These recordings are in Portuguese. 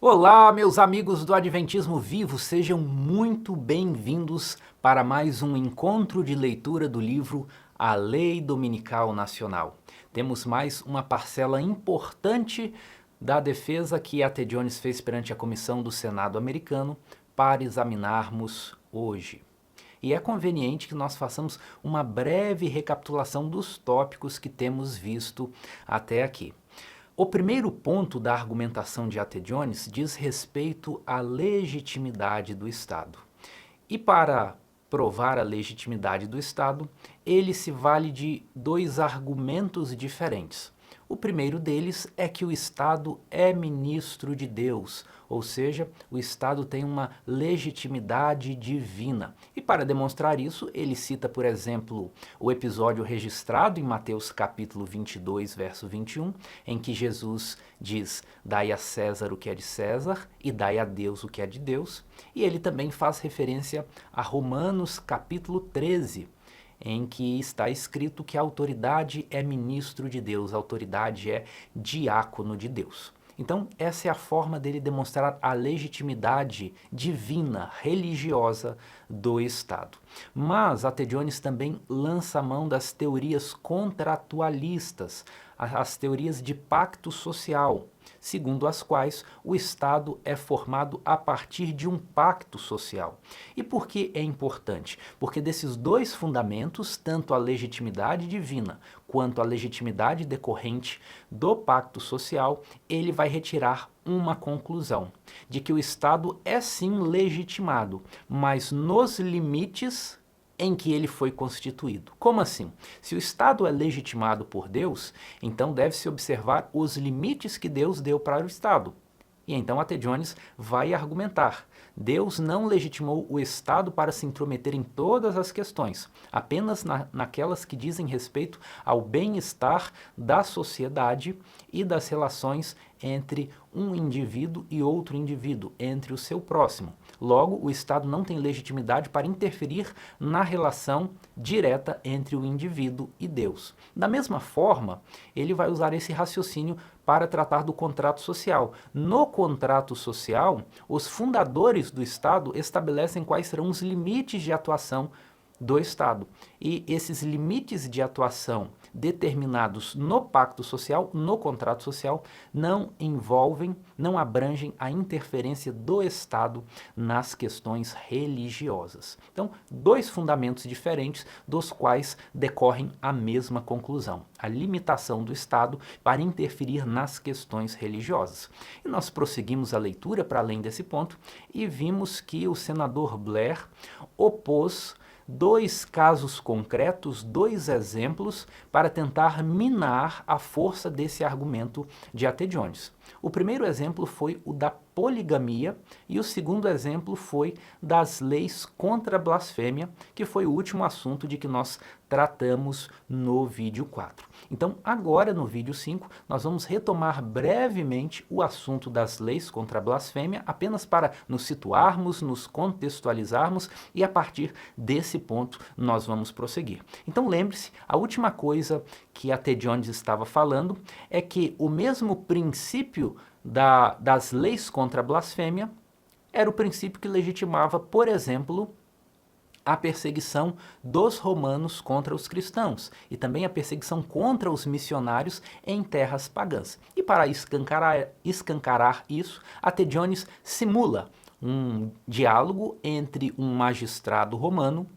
Olá, meus amigos do Adventismo Vivo, sejam muito bem-vindos para mais um encontro de leitura do livro A Lei Dominical Nacional. Temos mais uma parcela importante da defesa que a T. Jones fez perante a Comissão do Senado americano para examinarmos hoje. E é conveniente que nós façamos uma breve recapitulação dos tópicos que temos visto até aqui. O primeiro ponto da argumentação de A.T. Jones diz respeito à legitimidade do Estado. E para provar a legitimidade do Estado, ele se vale de dois argumentos diferentes. O primeiro deles é que o Estado é ministro de Deus, ou seja, o Estado tem uma legitimidade divina. E para demonstrar isso, ele cita, por exemplo, o episódio registrado em Mateus capítulo 22, verso 21, em que Jesus diz: "Dai a César o que é de César e dai a Deus o que é de Deus". E ele também faz referência a Romanos capítulo 13, em que está escrito que a autoridade é ministro de Deus, a autoridade é diácono de Deus. Então, essa é a forma dele demonstrar a legitimidade divina, religiosa do Estado. Mas A.T. Jones também lança a mão das teorias contratualistas, as teorias de pacto social, segundo as quais o Estado é formado a partir de um pacto social. E por que é importante? Porque desses dois fundamentos, tanto a legitimidade divina quanto a legitimidade decorrente do pacto social, ele vai retirar uma conclusão, de que o Estado é sim legitimado, mas nos limites em que ele foi constituído. Como assim? Se o Estado é legitimado por Deus, então deve-se observar os limites que Deus deu para o Estado. E então A.T. Jones vai argumentar: Deus não legitimou o Estado para se intrometer em todas as questões, apenas naquelas que dizem respeito ao bem-estar da sociedade e das relações entre um indivíduo e outro indivíduo, entre o seu próximo. Logo, o Estado não tem legitimidade para interferir na relação direta entre o indivíduo e Deus. Da mesma forma, ele vai usar esse raciocínio para tratar do contrato social. No contrato social, os fundadores do Estado estabelecem quais serão os limites de atuação do Estado. E esses limites de atuação determinados no pacto social, no contrato social, não envolvem, não abrangem a interferência do Estado nas questões religiosas. Então, dois fundamentos diferentes dos quais decorrem a mesma conclusão: a limitação do Estado para interferir nas questões religiosas. E nós prosseguimos a leitura para além desse ponto e vimos que o senador Blair opôs dois casos concretos, dois exemplos, para tentar minar a força desse argumento de A.T. Jones. O primeiro exemplo foi o da poligamia e o segundo exemplo foi das leis contra a blasfêmia, que foi o último assunto de que nós tratamos no vídeo 4. Então, agora no vídeo 5, nós vamos retomar brevemente o assunto das leis contra a blasfêmia, apenas para nos situarmos, nos contextualizarmos, e a partir desse ponto nós vamos prosseguir. Então, lembre-se, a última coisa que A.T. Jones estava falando é que o mesmo princípio das leis contra a blasfêmia era o princípio que legitimava, por exemplo, a perseguição dos romanos contra os cristãos e também a perseguição contra os missionários em terras pagãs. E para escancarar isso, A.T. Jones simula um diálogo entre um magistrado romano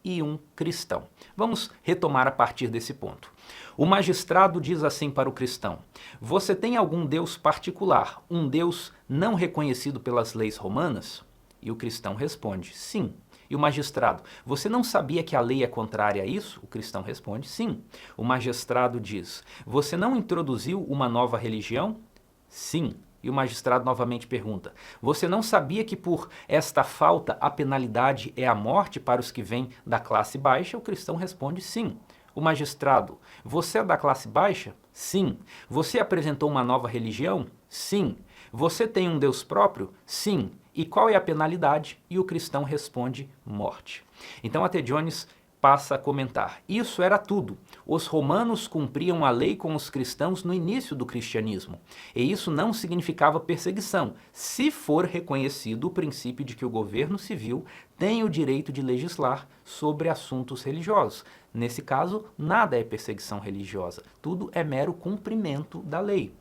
e um cristão. Vamos retomar a partir desse ponto. O magistrado diz assim para o cristão: "Você tem algum Deus particular, um Deus não reconhecido pelas leis romanas?" E o cristão responde: "Sim." E o magistrado: "Você não sabia que a lei é contrária a isso?" O cristão responde: "Sim." O magistrado diz: "Você não introduziu uma nova religião?" "Sim." E o magistrado novamente pergunta: "Você não sabia que por esta falta a penalidade é a morte para os que vêm da classe baixa?" O cristão responde: "Sim." O magistrado: "Você é da classe baixa?" "Sim." "Você apresentou uma nova religião?" "Sim." "Você tem um Deus próprio?" "Sim." "E qual é a penalidade?" E o cristão responde: morte. Então A.T. Jones passa a comentar: isso era tudo. Os romanos cumpriam a lei com os cristãos no início do cristianismo, e isso não significava perseguição, se for reconhecido o princípio de que o governo civil tem o direito de legislar sobre assuntos religiosos. Nesse caso, nada é perseguição religiosa, tudo é mero cumprimento da lei.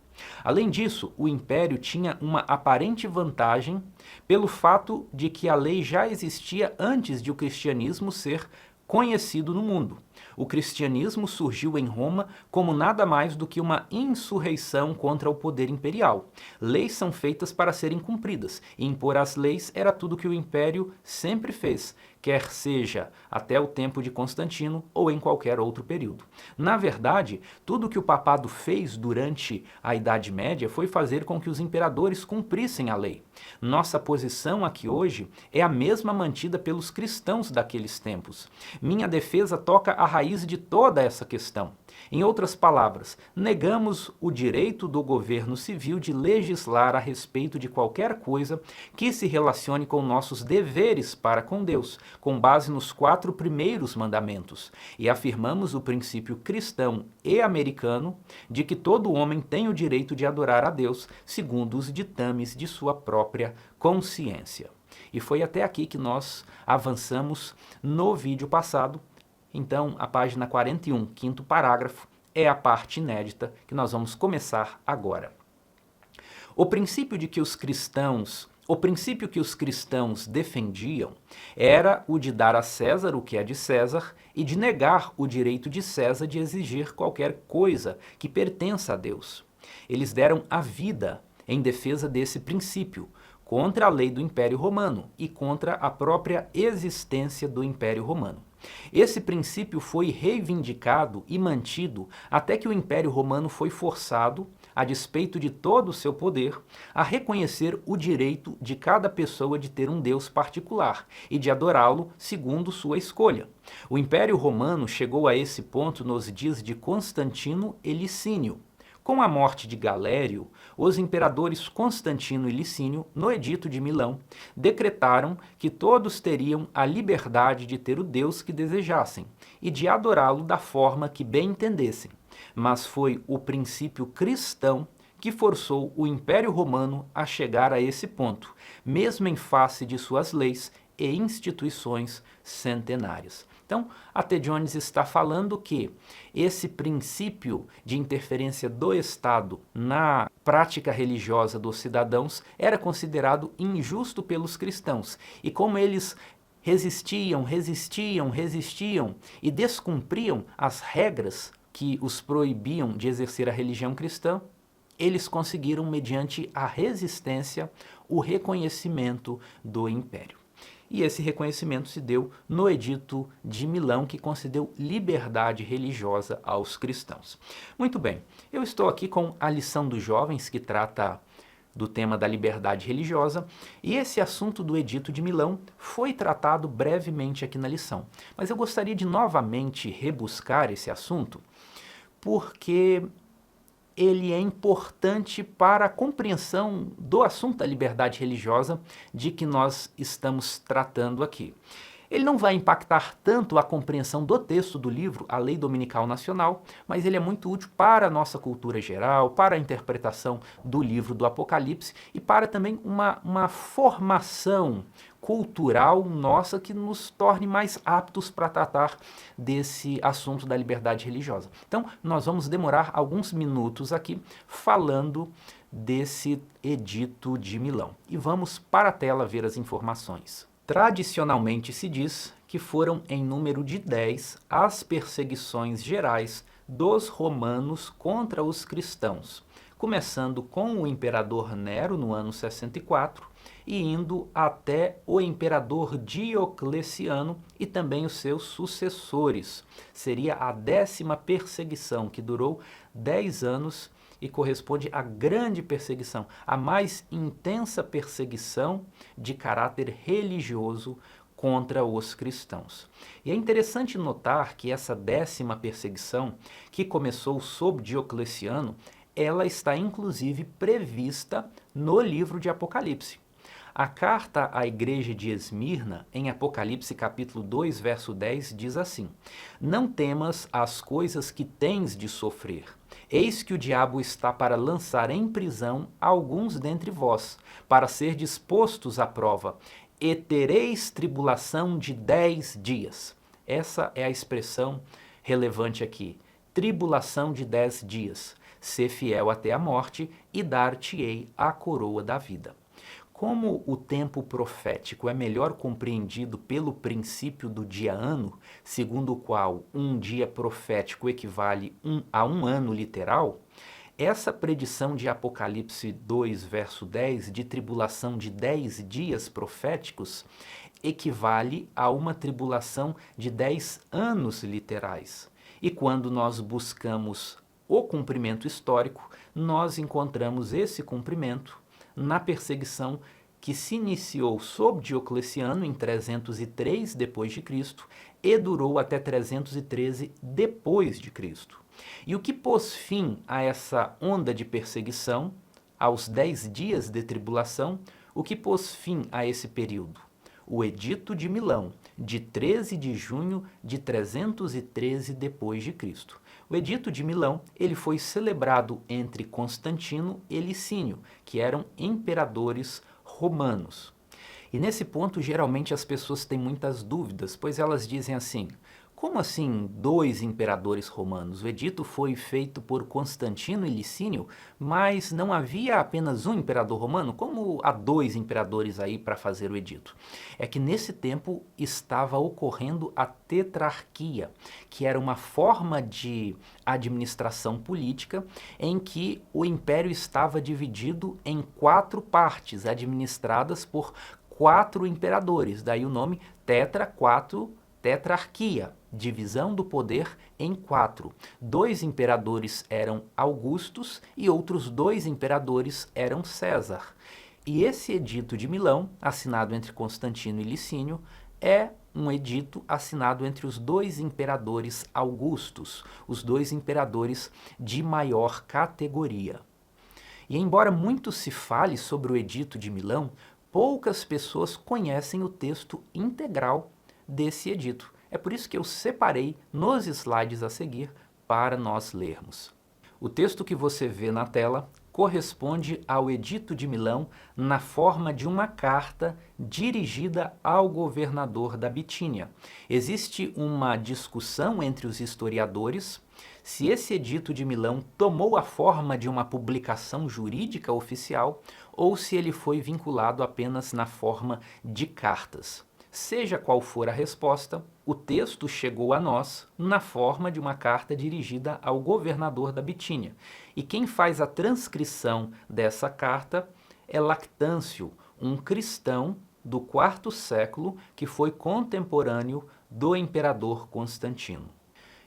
Além disso, o império tinha uma aparente vantagem pelo fato de que a lei já existia antes de o cristianismo ser conhecido no mundo. O cristianismo surgiu em Roma como nada mais do que uma insurreição contra o poder imperial. Leis são feitas para serem cumpridas, e impor as leis era tudo que o império sempre fez, quer seja até o tempo de Constantino ou em qualquer outro período. Na verdade, tudo que o papado fez durante a Idade Média foi fazer com que os imperadores cumprissem a lei. Nossa posição aqui hoje é a mesma mantida pelos cristãos daqueles tempos. Minha defesa toca a raiz de toda essa questão. Em outras palavras, negamos o direito do governo civil de legislar a respeito de qualquer coisa que se relacione com nossos deveres para com Deus, com base nos 4 primeiros mandamentos, e afirmamos o princípio cristão e americano de que todo homem tem o direito de adorar a Deus segundo os ditames de sua própria consciência. E foi até aqui que nós avançamos no vídeo passado. Então, a página 41, quinto parágrafo, é a parte inédita que nós vamos começar agora. O princípio que os cristãos defendiam era o de dar a César o que é de César e de negar o direito de César de exigir qualquer coisa que pertença a Deus. Eles deram a vida em defesa desse princípio, contra a lei do Império Romano e contra a própria existência do Império Romano. Esse princípio foi reivindicado e mantido até que o Império Romano foi forçado, a despeito de todo o seu poder, a reconhecer o direito de cada pessoa de ter um Deus particular e de adorá-lo segundo sua escolha. O Império Romano chegou a esse ponto nos dias de Constantino e Licínio. Com a morte de Galério, os imperadores Constantino e Licínio, no Edito de Milão, decretaram que todos teriam a liberdade de ter o Deus que desejassem e de adorá-lo da forma que bem entendessem. Mas foi o princípio cristão que forçou o Império Romano a chegar a esse ponto, mesmo em face de suas leis e instituições centenárias. Então, a T. Jones está falando que esse princípio de interferência do Estado na prática religiosa dos cidadãos era considerado injusto pelos cristãos. E como eles resistiam e descumpriam as regras que os proibiam de exercer a religião cristã, eles conseguiram, mediante a resistência, o reconhecimento do império. E esse reconhecimento se deu no Edito de Milão, que concedeu liberdade religiosa aos cristãos. Muito bem, eu estou aqui com a lição dos jovens, que trata do tema da liberdade religiosa, e esse assunto do Edito de Milão foi tratado brevemente aqui na lição. Mas eu gostaria de novamente rebuscar esse assunto, porque ele é importante para a compreensão do assunto da liberdade religiosa de que nós estamos tratando aqui. Ele não vai impactar tanto a compreensão do texto do livro, a Lei Dominical Nacional, mas ele é muito útil para a nossa cultura geral, para a interpretação do livro do Apocalipse e para também uma formação cultural nossa que nos torne mais aptos para tratar desse assunto da liberdade religiosa. Então, nós vamos demorar alguns minutos aqui falando desse Edito de Milão. E vamos para a tela ver as informações. Tradicionalmente se diz que foram em número de 10 as perseguições gerais dos romanos contra os cristãos, começando com o imperador Nero no ano 64 e indo até o imperador Diocleciano e também os seus sucessores. Seria a 10ª perseguição, que durou 10 anos e corresponde à grande perseguição, a mais intensa perseguição de caráter religioso contra os cristãos. E é interessante notar que essa 10ª perseguição, que começou sob Diocleciano, ela está inclusive prevista no livro de Apocalipse. A carta à igreja de Esmirna, em Apocalipse capítulo 2, verso 10, diz assim: Não temas as coisas que tens de sofrer. Eis que o diabo está para lançar em prisão alguns dentre vós, para ser dispostos à prova, e tereis tribulação de 10 dias. Essa é a expressão relevante aqui. Tribulação de 10 dias. Ser fiel até a morte e dar-te-ei a coroa da vida. Como o tempo profético é melhor compreendido pelo princípio do dia-ano, segundo o qual um dia profético equivale a um ano literal, essa predição de Apocalipse 2, verso 10, de tribulação de 10 dias proféticos, equivale a uma tribulação de 10 anos literais. E quando nós buscamos o cumprimento histórico, nós encontramos esse cumprimento na perseguição que se iniciou sob Diocleciano em 303 depois de Cristo e durou até 313 depois de Cristo. E o que pôs fim a essa onda de perseguição, aos 10 dias de tribulação, o que pôs fim a esse período? O Edito de Milão, de 13 de junho de 313 depois de Cristo. O Edito de Milão, ele foi celebrado entre Constantino e Licínio, que eram imperadores romanos. E nesse ponto, geralmente as pessoas têm muitas dúvidas, pois elas dizem assim: como assim 2 imperadores romanos? O edito foi feito por Constantino e Licínio, mas não havia apenas um imperador romano? Como há 2 imperadores aí para fazer o edito? É que nesse tempo estava ocorrendo a tetrarquia, que era uma forma de administração política em que o império estava dividido em 4 partes, administradas por 4 imperadores. Daí o nome tetrarquia, divisão do poder em 4. 2 imperadores eram Augustos e outros 2 imperadores eram César. E esse edito de Milão, assinado entre Constantino e Licínio, é um edito assinado entre os 2 imperadores Augustos, os 2 imperadores de maior categoria. E embora muito se fale sobre o edito de Milão, poucas pessoas conhecem o texto integral desse edito. É por isso que eu separei nos slides a seguir para nós lermos. O texto que você vê na tela corresponde ao Edito de Milão na forma de uma carta dirigida ao governador da Bitínia. Existe uma discussão entre os historiadores se esse Edito de Milão tomou a forma de uma publicação jurídica oficial ou se ele foi vinculado apenas na forma de cartas. Seja qual for a resposta, o texto chegou a nós na forma de uma carta dirigida ao governador da Bitínia. E quem faz a transcrição dessa carta é Lactâncio, um cristão do IV século que foi contemporâneo do imperador Constantino.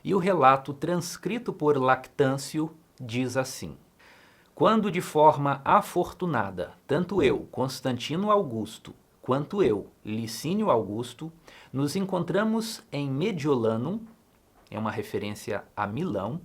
E o relato transcrito por Lactâncio diz assim: quando de forma afortunada, tanto eu, Constantino Augusto, quanto eu, Licínio Augusto, nos encontramos em Mediolanum, é uma referência a Milão,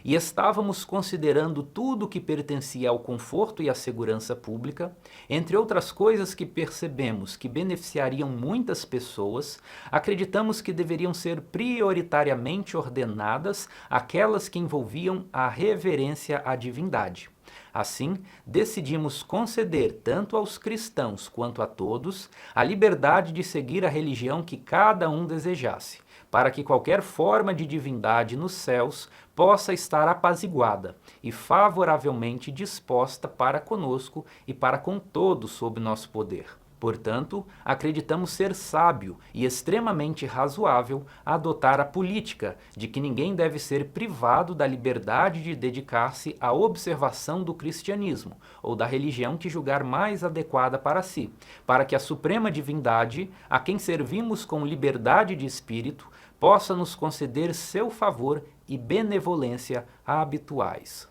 e estávamos considerando tudo que pertencia ao conforto e à segurança pública, entre outras coisas que percebemos que beneficiariam muitas pessoas, acreditamos que deveriam ser prioritariamente ordenadas aquelas que envolviam a reverência à divindade. Assim, decidimos conceder tanto aos cristãos quanto a todos a liberdade de seguir a religião que cada um desejasse, para que qualquer forma de divindade nos céus possa estar apaziguada e favoravelmente disposta para conosco e para com todos sob nosso poder. Portanto, acreditamos ser sábio e extremamente razoável adotar a política de que ninguém deve ser privado da liberdade de dedicar-se à observação do cristianismo ou da religião que julgar mais adequada para si, para que a suprema divindade, a quem servimos com liberdade de espírito, possa nos conceder seu favor e benevolência habituais.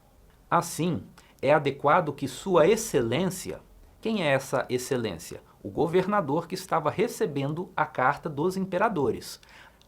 Assim, é adequado que Sua Excelência, quem é essa excelência? O governador que estava recebendo a carta dos imperadores.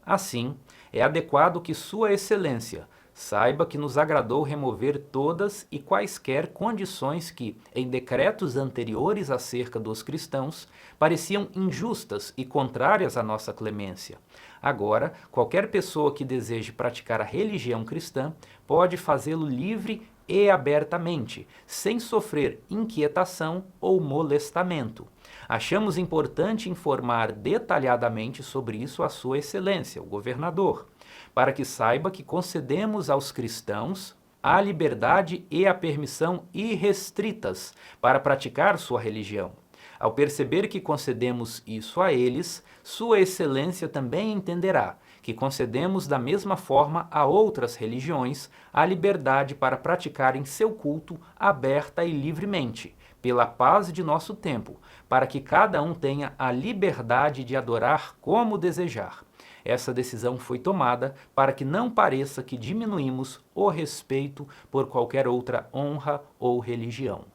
Assim, é adequado que Sua Excelência, Saiba que nos agradou remover todas e quaisquer condições que, em decretos anteriores acerca dos cristãos, pareciam injustas e contrárias à nossa clemência. Agora, qualquer pessoa que deseje praticar a religião cristã pode fazê-lo livre e abertamente, sem sofrer inquietação ou molestamento. Achamos importante informar detalhadamente sobre isso a Sua Excelência, o governador, para que saiba que concedemos aos cristãos a liberdade e a permissão irrestritas para praticar sua religião. Ao perceber que concedemos isso a eles, Sua Excelência também entenderá que concedemos da mesma forma a outras religiões a liberdade para praticarem seu culto aberta e livremente, pela paz de nosso tempo, para que cada um tenha a liberdade de adorar como desejar. Essa decisão foi tomada para que não pareça que diminuímos o respeito por qualquer outra honra ou religião.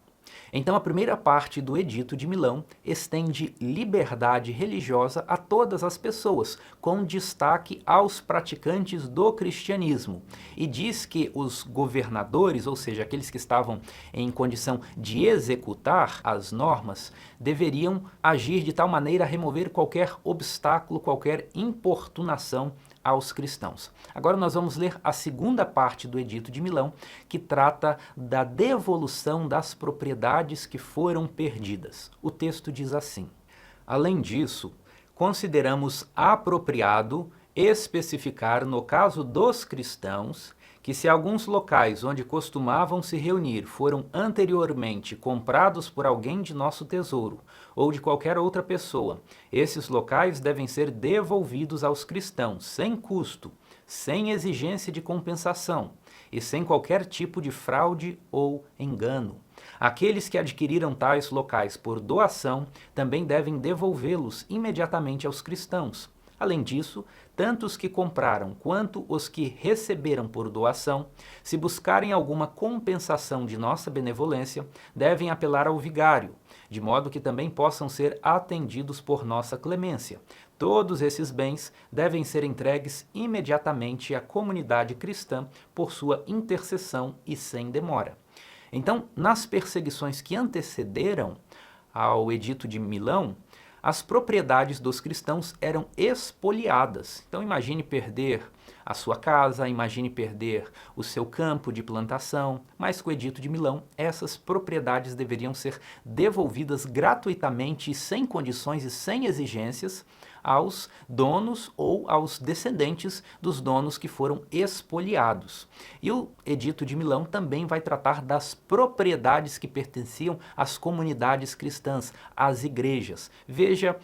Então, a primeira parte do Edito de Milão estende liberdade religiosa a todas as pessoas, com destaque aos praticantes do cristianismo, e diz que os governadores, ou seja, aqueles que estavam em condição de executar as normas, deveriam agir de tal maneira a remover qualquer obstáculo, qualquer importunação aos cristãos. Agora nós vamos ler a segunda parte do Edito de Milão, que trata da devolução das propriedades que foram perdidas. O texto diz assim: além disso, consideramos apropriado especificar, no caso dos cristãos, que se alguns locais onde costumavam se reunir foram anteriormente comprados por alguém de nosso tesouro ou de qualquer outra pessoa, esses locais devem ser devolvidos aos cristãos sem custo, sem exigência de compensação e sem qualquer tipo de fraude ou engano. Aqueles que adquiriram tais locais por doação também devem devolvê-los imediatamente aos cristãos. Além disso, tanto os que compraram quanto os que receberam por doação, se buscarem alguma compensação de nossa benevolência, devem apelar ao vigário, de modo que também possam ser atendidos por nossa clemência. Todos esses bens devem ser entregues imediatamente à comunidade cristã por sua intercessão e sem demora. Então, nas perseguições que antecederam ao Edito de Milão, as propriedades dos cristãos eram expoliadas. Então imagine perder a sua casa, imagine perder o seu campo de plantação, mas com o Edito de Milão, essas propriedades deveriam ser devolvidas gratuitamente e sem condições e sem exigências aos donos ou aos descendentes dos donos que foram expoliados. E o Edito de Milão também vai tratar das propriedades que pertenciam às comunidades cristãs, às igrejas. Veja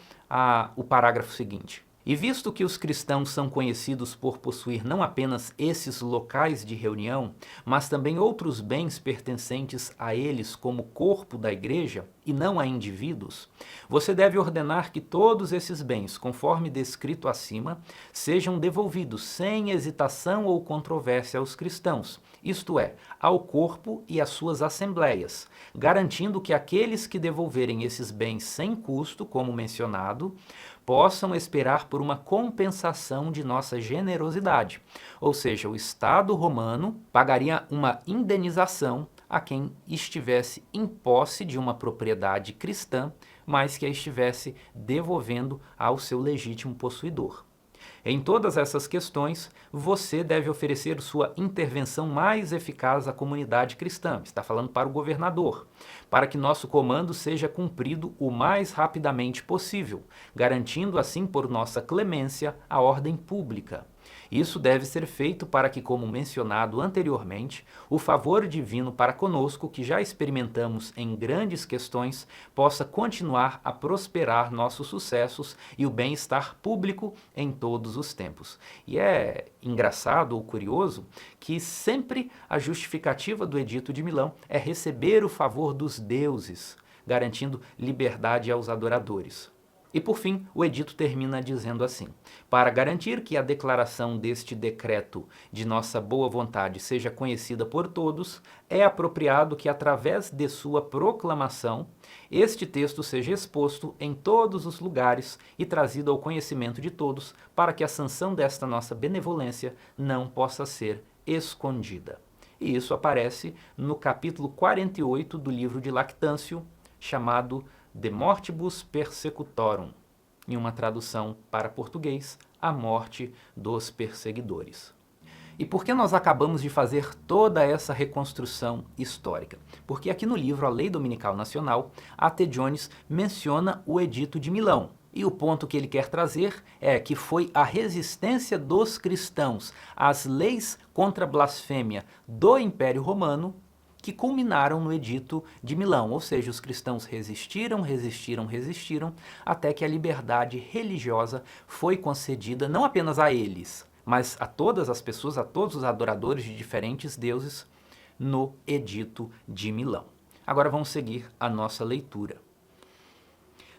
o parágrafo seguinte. E visto que os cristãos são conhecidos por possuir não apenas esses locais de reunião, mas também outros bens pertencentes a eles como corpo da igreja, e não a indivíduos, você deve ordenar que todos esses bens, conforme descrito acima, sejam devolvidos sem hesitação ou controvérsia aos cristãos, isto é, ao corpo e às suas assembleias, garantindo que aqueles que devolverem esses bens sem custo, como mencionado, possam esperar por uma compensação de nossa generosidade. Ou seja, o Estado romano pagaria uma indenização a quem estivesse em posse de uma propriedade cristã, mas que a estivesse devolvendo ao seu legítimo possuidor. Em todas essas questões, você deve oferecer sua intervenção mais eficaz à comunidade cristã, está falando para o governador, para que nosso comando seja cumprido o mais rapidamente possível, garantindo assim por nossa clemência a ordem pública. Isso deve ser feito para que, como mencionado anteriormente, o favor divino para conosco, que já experimentamos em grandes questões, possa continuar a prosperar nossos sucessos e o bem-estar público em todos os tempos. E é engraçado ou curioso que sempre a justificativa do Edito de Milão é receber o favor dos deuses, garantindo liberdade aos adoradores. E por fim, o edito termina dizendo assim: para garantir que a declaração deste decreto de nossa boa vontade seja conhecida por todos, é apropriado que, através de sua proclamação, este texto seja exposto em todos os lugares e trazido ao conhecimento de todos, para que a sanção desta nossa benevolência não possa ser escondida. E isso aparece no capítulo 48 do livro de Lactâncio, chamado De Mortibus Persecutorum, em uma tradução para português, A Morte dos Perseguidores. E por que nós acabamos de fazer toda essa reconstrução histórica? Porque aqui no livro A Lei Dominical Nacional, A.T. Jones menciona o Edito de Milão. E o ponto que ele quer trazer é que foi a resistência dos cristãos às leis contra a blasfêmia do Império Romano que culminaram no Edito de Milão, ou seja, os cristãos resistiram, até que a liberdade religiosa foi concedida não apenas a eles, mas a todas as pessoas, a todos os adoradores de diferentes deuses, no Edito de Milão. Agora vamos seguir a nossa leitura.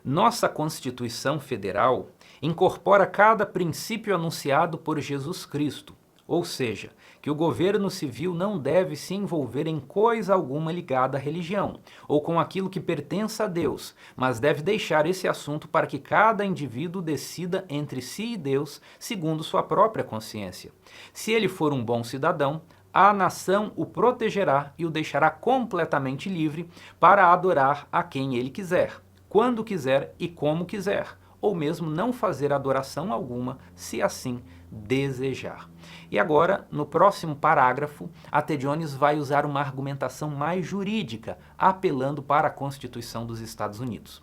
Nossa Constituição Federal incorpora cada princípio anunciado por Jesus Cristo, ou seja, que o governo civil não deve se envolver em coisa alguma ligada à religião, ou com aquilo que pertença a Deus, mas deve deixar esse assunto para que cada indivíduo decida entre si e Deus, segundo sua própria consciência. Se ele for um bom cidadão, a nação o protegerá e o deixará completamente livre para adorar a quem ele quiser, quando quiser e como quiser, ou mesmo não fazer adoração alguma, se assim desejar. E agora, no próximo parágrafo, A.T. Jones vai usar uma argumentação mais jurídica, apelando para a Constituição dos Estados Unidos.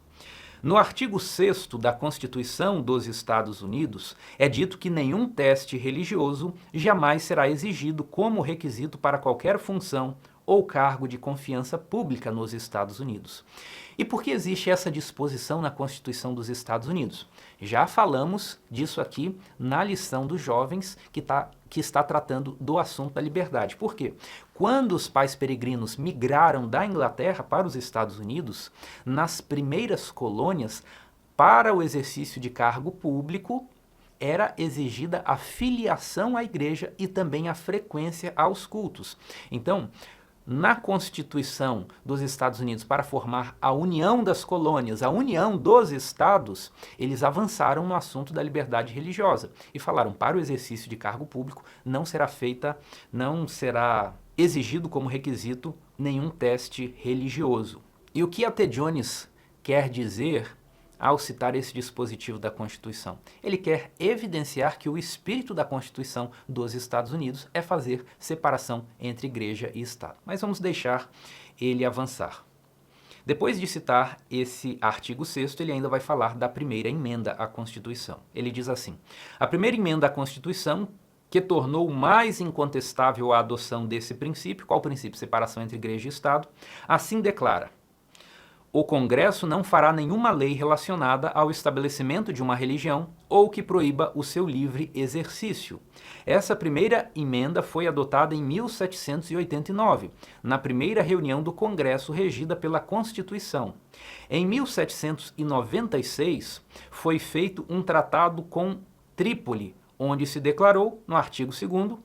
No artigo 6º da Constituição dos Estados Unidos, é dito que nenhum teste religioso jamais será exigido como requisito para qualquer função ou cargo de confiança pública nos Estados Unidos. E por que existe essa disposição na Constituição dos Estados Unidos? Já falamos disso aqui na lição dos jovens que está tratando do assunto da liberdade. Por quê? Quando os pais peregrinos migraram da Inglaterra para os Estados Unidos, nas primeiras colônias, para o exercício de cargo público, era exigida a filiação à igreja e também a frequência aos cultos. Então, na Constituição dos Estados Unidos, para formar a União das Colônias, a União dos Estados, eles avançaram no assunto da liberdade religiosa e falaram: para o exercício de cargo público não será exigido como requisito nenhum teste religioso. E o que A.T. Jones quer dizer ao citar esse dispositivo da Constituição? Ele quer evidenciar que o espírito da Constituição dos Estados Unidos é fazer separação entre igreja e Estado. Mas vamos deixar ele avançar. Depois de citar esse artigo 6º, ele ainda vai falar da primeira emenda à Constituição. Ele diz assim: a primeira emenda à Constituição, que tornou mais incontestável a adoção desse princípio, qual princípio? Separação entre igreja e Estado, assim declara: o Congresso não fará nenhuma lei relacionada ao estabelecimento de uma religião ou que proíba o seu livre exercício. Essa primeira emenda foi adotada em 1789, na primeira reunião do Congresso regida pela Constituição. Em 1796, foi feito um tratado com Trípoli, onde se declarou, no artigo 2º,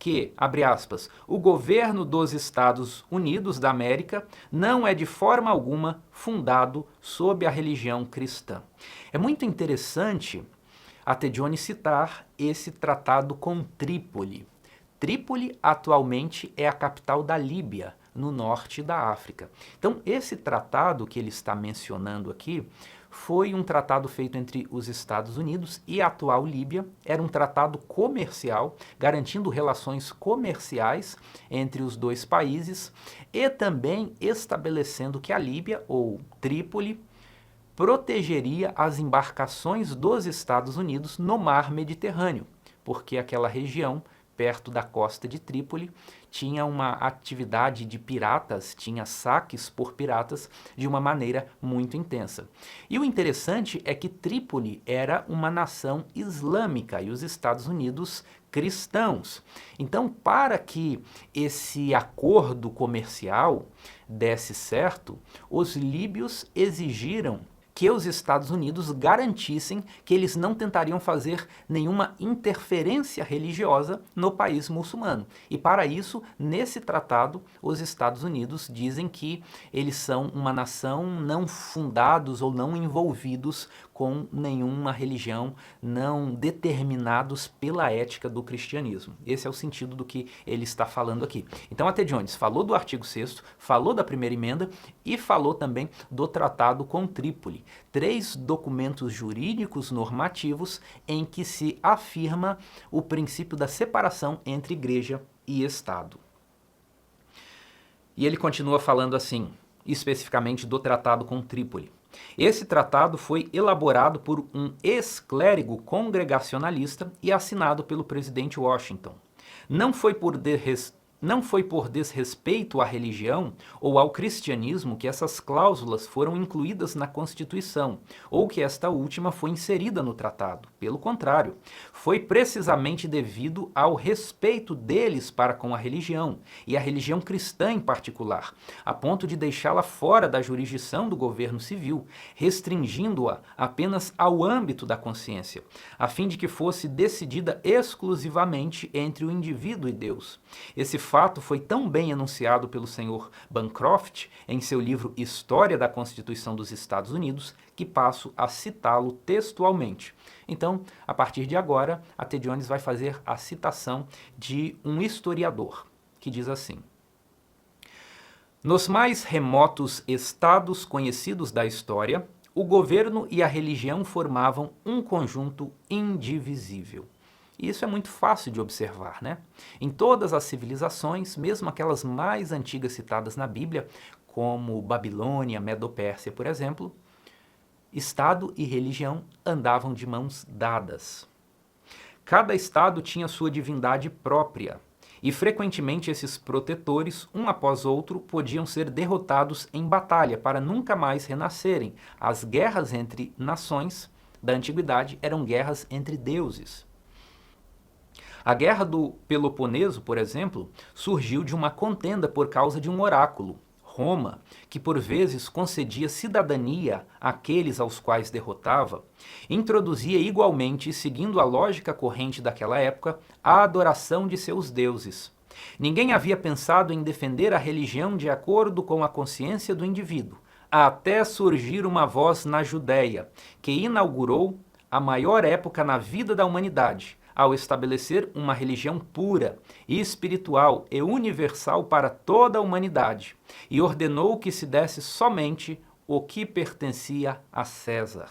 que, abre aspas, o governo dos Estados Unidos da América não é de forma alguma fundado sob a religião cristã. É muito interessante A.T. Jones citar esse tratado com Trípoli. Trípoli atualmente é a capital da Líbia, no norte da África. Então, esse tratado que ele está mencionando aqui foi um tratado feito entre os Estados Unidos e a atual Líbia. Era um tratado comercial, garantindo relações comerciais entre os dois países e também estabelecendo que a Líbia, ou Trípoli, protegeria as embarcações dos Estados Unidos no mar Mediterrâneo, porque aquela região perto da costa de Trípoli tinha uma atividade de piratas, tinha saques por piratas de uma maneira muito intensa. E o interessante é que Trípoli era uma nação islâmica e os Estados Unidos cristãos. Então, para que esse acordo comercial desse certo, os líbios exigiram que os Estados Unidos garantissem que eles não tentariam fazer nenhuma interferência religiosa no país muçulmano. E para isso, nesse tratado, os Estados Unidos dizem que eles são uma nação não fundados ou não envolvidos com nenhuma religião, não determinados pela ética do cristianismo. Esse é o sentido do que ele está falando aqui. Então, A.T. Jones falou do artigo 6º, falou da primeira emenda e falou também do Tratado com Trípoli. 3 documentos jurídicos normativos em que se afirma o princípio da separação entre igreja e Estado. E ele continua falando assim, especificamente do Tratado com Trípoli. Esse tratado foi elaborado por um ex-clérigo congregacionalista e assinado pelo presidente Washington. Não foi por desrespeito à religião ou ao cristianismo que essas cláusulas foram incluídas na Constituição, ou que esta última foi inserida no tratado. Pelo contrário, foi precisamente devido ao respeito deles para com a religião, e a religião cristã em particular, a ponto de deixá-la fora da jurisdição do governo civil, restringindo-a apenas ao âmbito da consciência, a fim de que fosse decidida exclusivamente entre o indivíduo e Deus. Esse fato foi tão bem enunciado pelo senhor Bancroft em seu livro História da Constituição dos Estados Unidos, que passo a citá-lo textualmente. Então, a partir de agora, A.T. Jones vai fazer a citação de um historiador, que diz assim: nos mais remotos estados conhecidos da história, o governo e a religião formavam um conjunto indivisível. E isso é muito fácil de observar, né? Em todas as civilizações, mesmo aquelas mais antigas citadas na Bíblia, como Babilônia, Medo-Pérsia, por exemplo, Estado e religião andavam de mãos dadas. Cada estado tinha sua divindade própria, e frequentemente esses protetores, um após outro, podiam ser derrotados em batalha para nunca mais renascerem. As guerras entre nações da antiguidade eram guerras entre deuses. A Guerra do Peloponeso, por exemplo, surgiu de uma contenda por causa de um oráculo, Roma, que por vezes concedia cidadania àqueles aos quais derrotava, introduzia igualmente, seguindo a lógica corrente daquela época, a adoração de seus deuses. Ninguém havia pensado em defender a religião de acordo com a consciência do indivíduo, até surgir uma voz na Judéia, que inaugurou a maior época na vida da humanidade, ao estabelecer uma religião pura, espiritual e universal para toda a humanidade, e ordenou que se desse somente o que pertencia a César.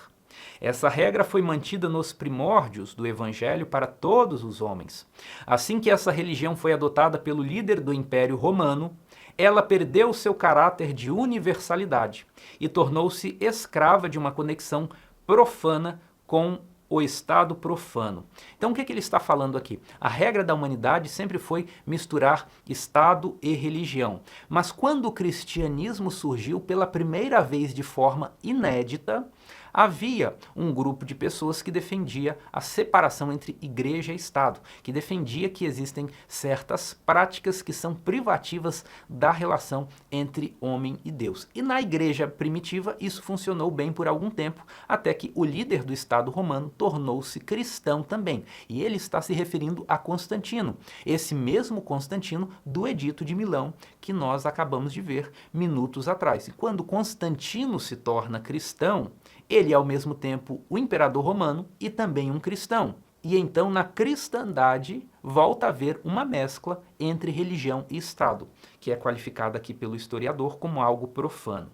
Essa regra foi mantida nos primórdios do Evangelho para todos os homens. Assim que essa religião foi adotada pelo líder do Império Romano, ela perdeu seu caráter de universalidade e tornou-se escrava de uma conexão profana com o Estado profano. Então, o que ele está falando aqui? A regra da humanidade sempre foi misturar Estado e religião. Mas quando o cristianismo surgiu pela primeira vez de forma inédita, havia um grupo de pessoas que defendia a separação entre igreja e Estado, que defendia que existem certas práticas que são privativas da relação entre homem e Deus. E na igreja primitiva isso funcionou bem por algum tempo, até que o líder do Estado romano tornou-se cristão também. E ele está se referindo a Constantino, esse mesmo Constantino do Edito de Milão, que nós acabamos de ver minutos atrás. E quando Constantino se torna cristão, ele é ao mesmo tempo o imperador romano e também um cristão. E então na cristandade volta a haver uma mescla entre religião e Estado, que é qualificada aqui pelo historiador como algo profano.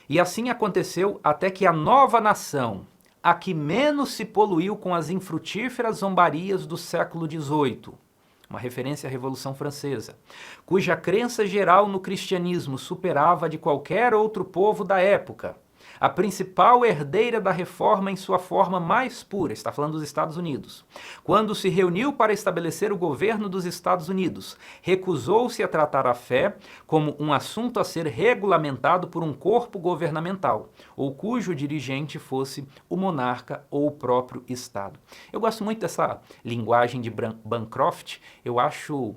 E assim aconteceu até que a nova nação, a que menos se poluiu com as infrutíferas zombarias do século XVIII, uma referência à Revolução Francesa, cuja crença geral no cristianismo superava a de qualquer outro povo da época, a principal herdeira da reforma em sua forma mais pura, está falando dos Estados Unidos, quando se reuniu para estabelecer o governo dos Estados Unidos, recusou-se a tratar a fé como um assunto a ser regulamentado por um corpo governamental, ou cujo dirigente fosse o monarca ou o próprio Estado. Eu gosto muito dessa linguagem de Bancroft, eu acho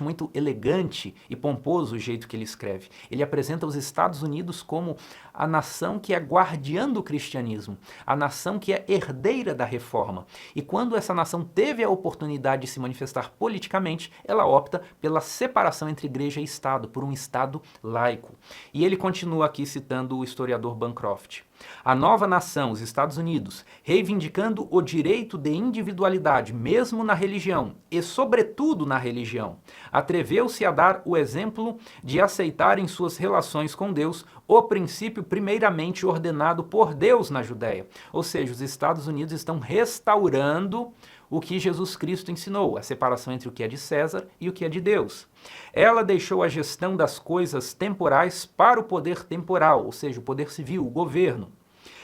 muito elegante e pomposo o jeito que ele escreve. Ele apresenta os Estados Unidos como a nação que é guardiã do cristianismo, a nação que é herdeira da reforma. E quando essa nação teve a oportunidade de se manifestar politicamente, ela opta pela separação entre igreja e Estado, por um Estado laico. E ele continua aqui citando o historiador Bancroft. A nova nação, os Estados Unidos, reivindicando o direito de individualidade, mesmo na religião, e sobretudo na religião, atreveu-se a dar o exemplo de aceitar em suas relações com Deus o princípio primeiramente ordenado por Deus na Judéia. Ou seja, os Estados Unidos estão restaurando o que Jesus Cristo ensinou, a separação entre o que é de César e o que é de Deus. Ela deixou a gestão das coisas temporais para o poder temporal, ou seja, o poder civil, o governo.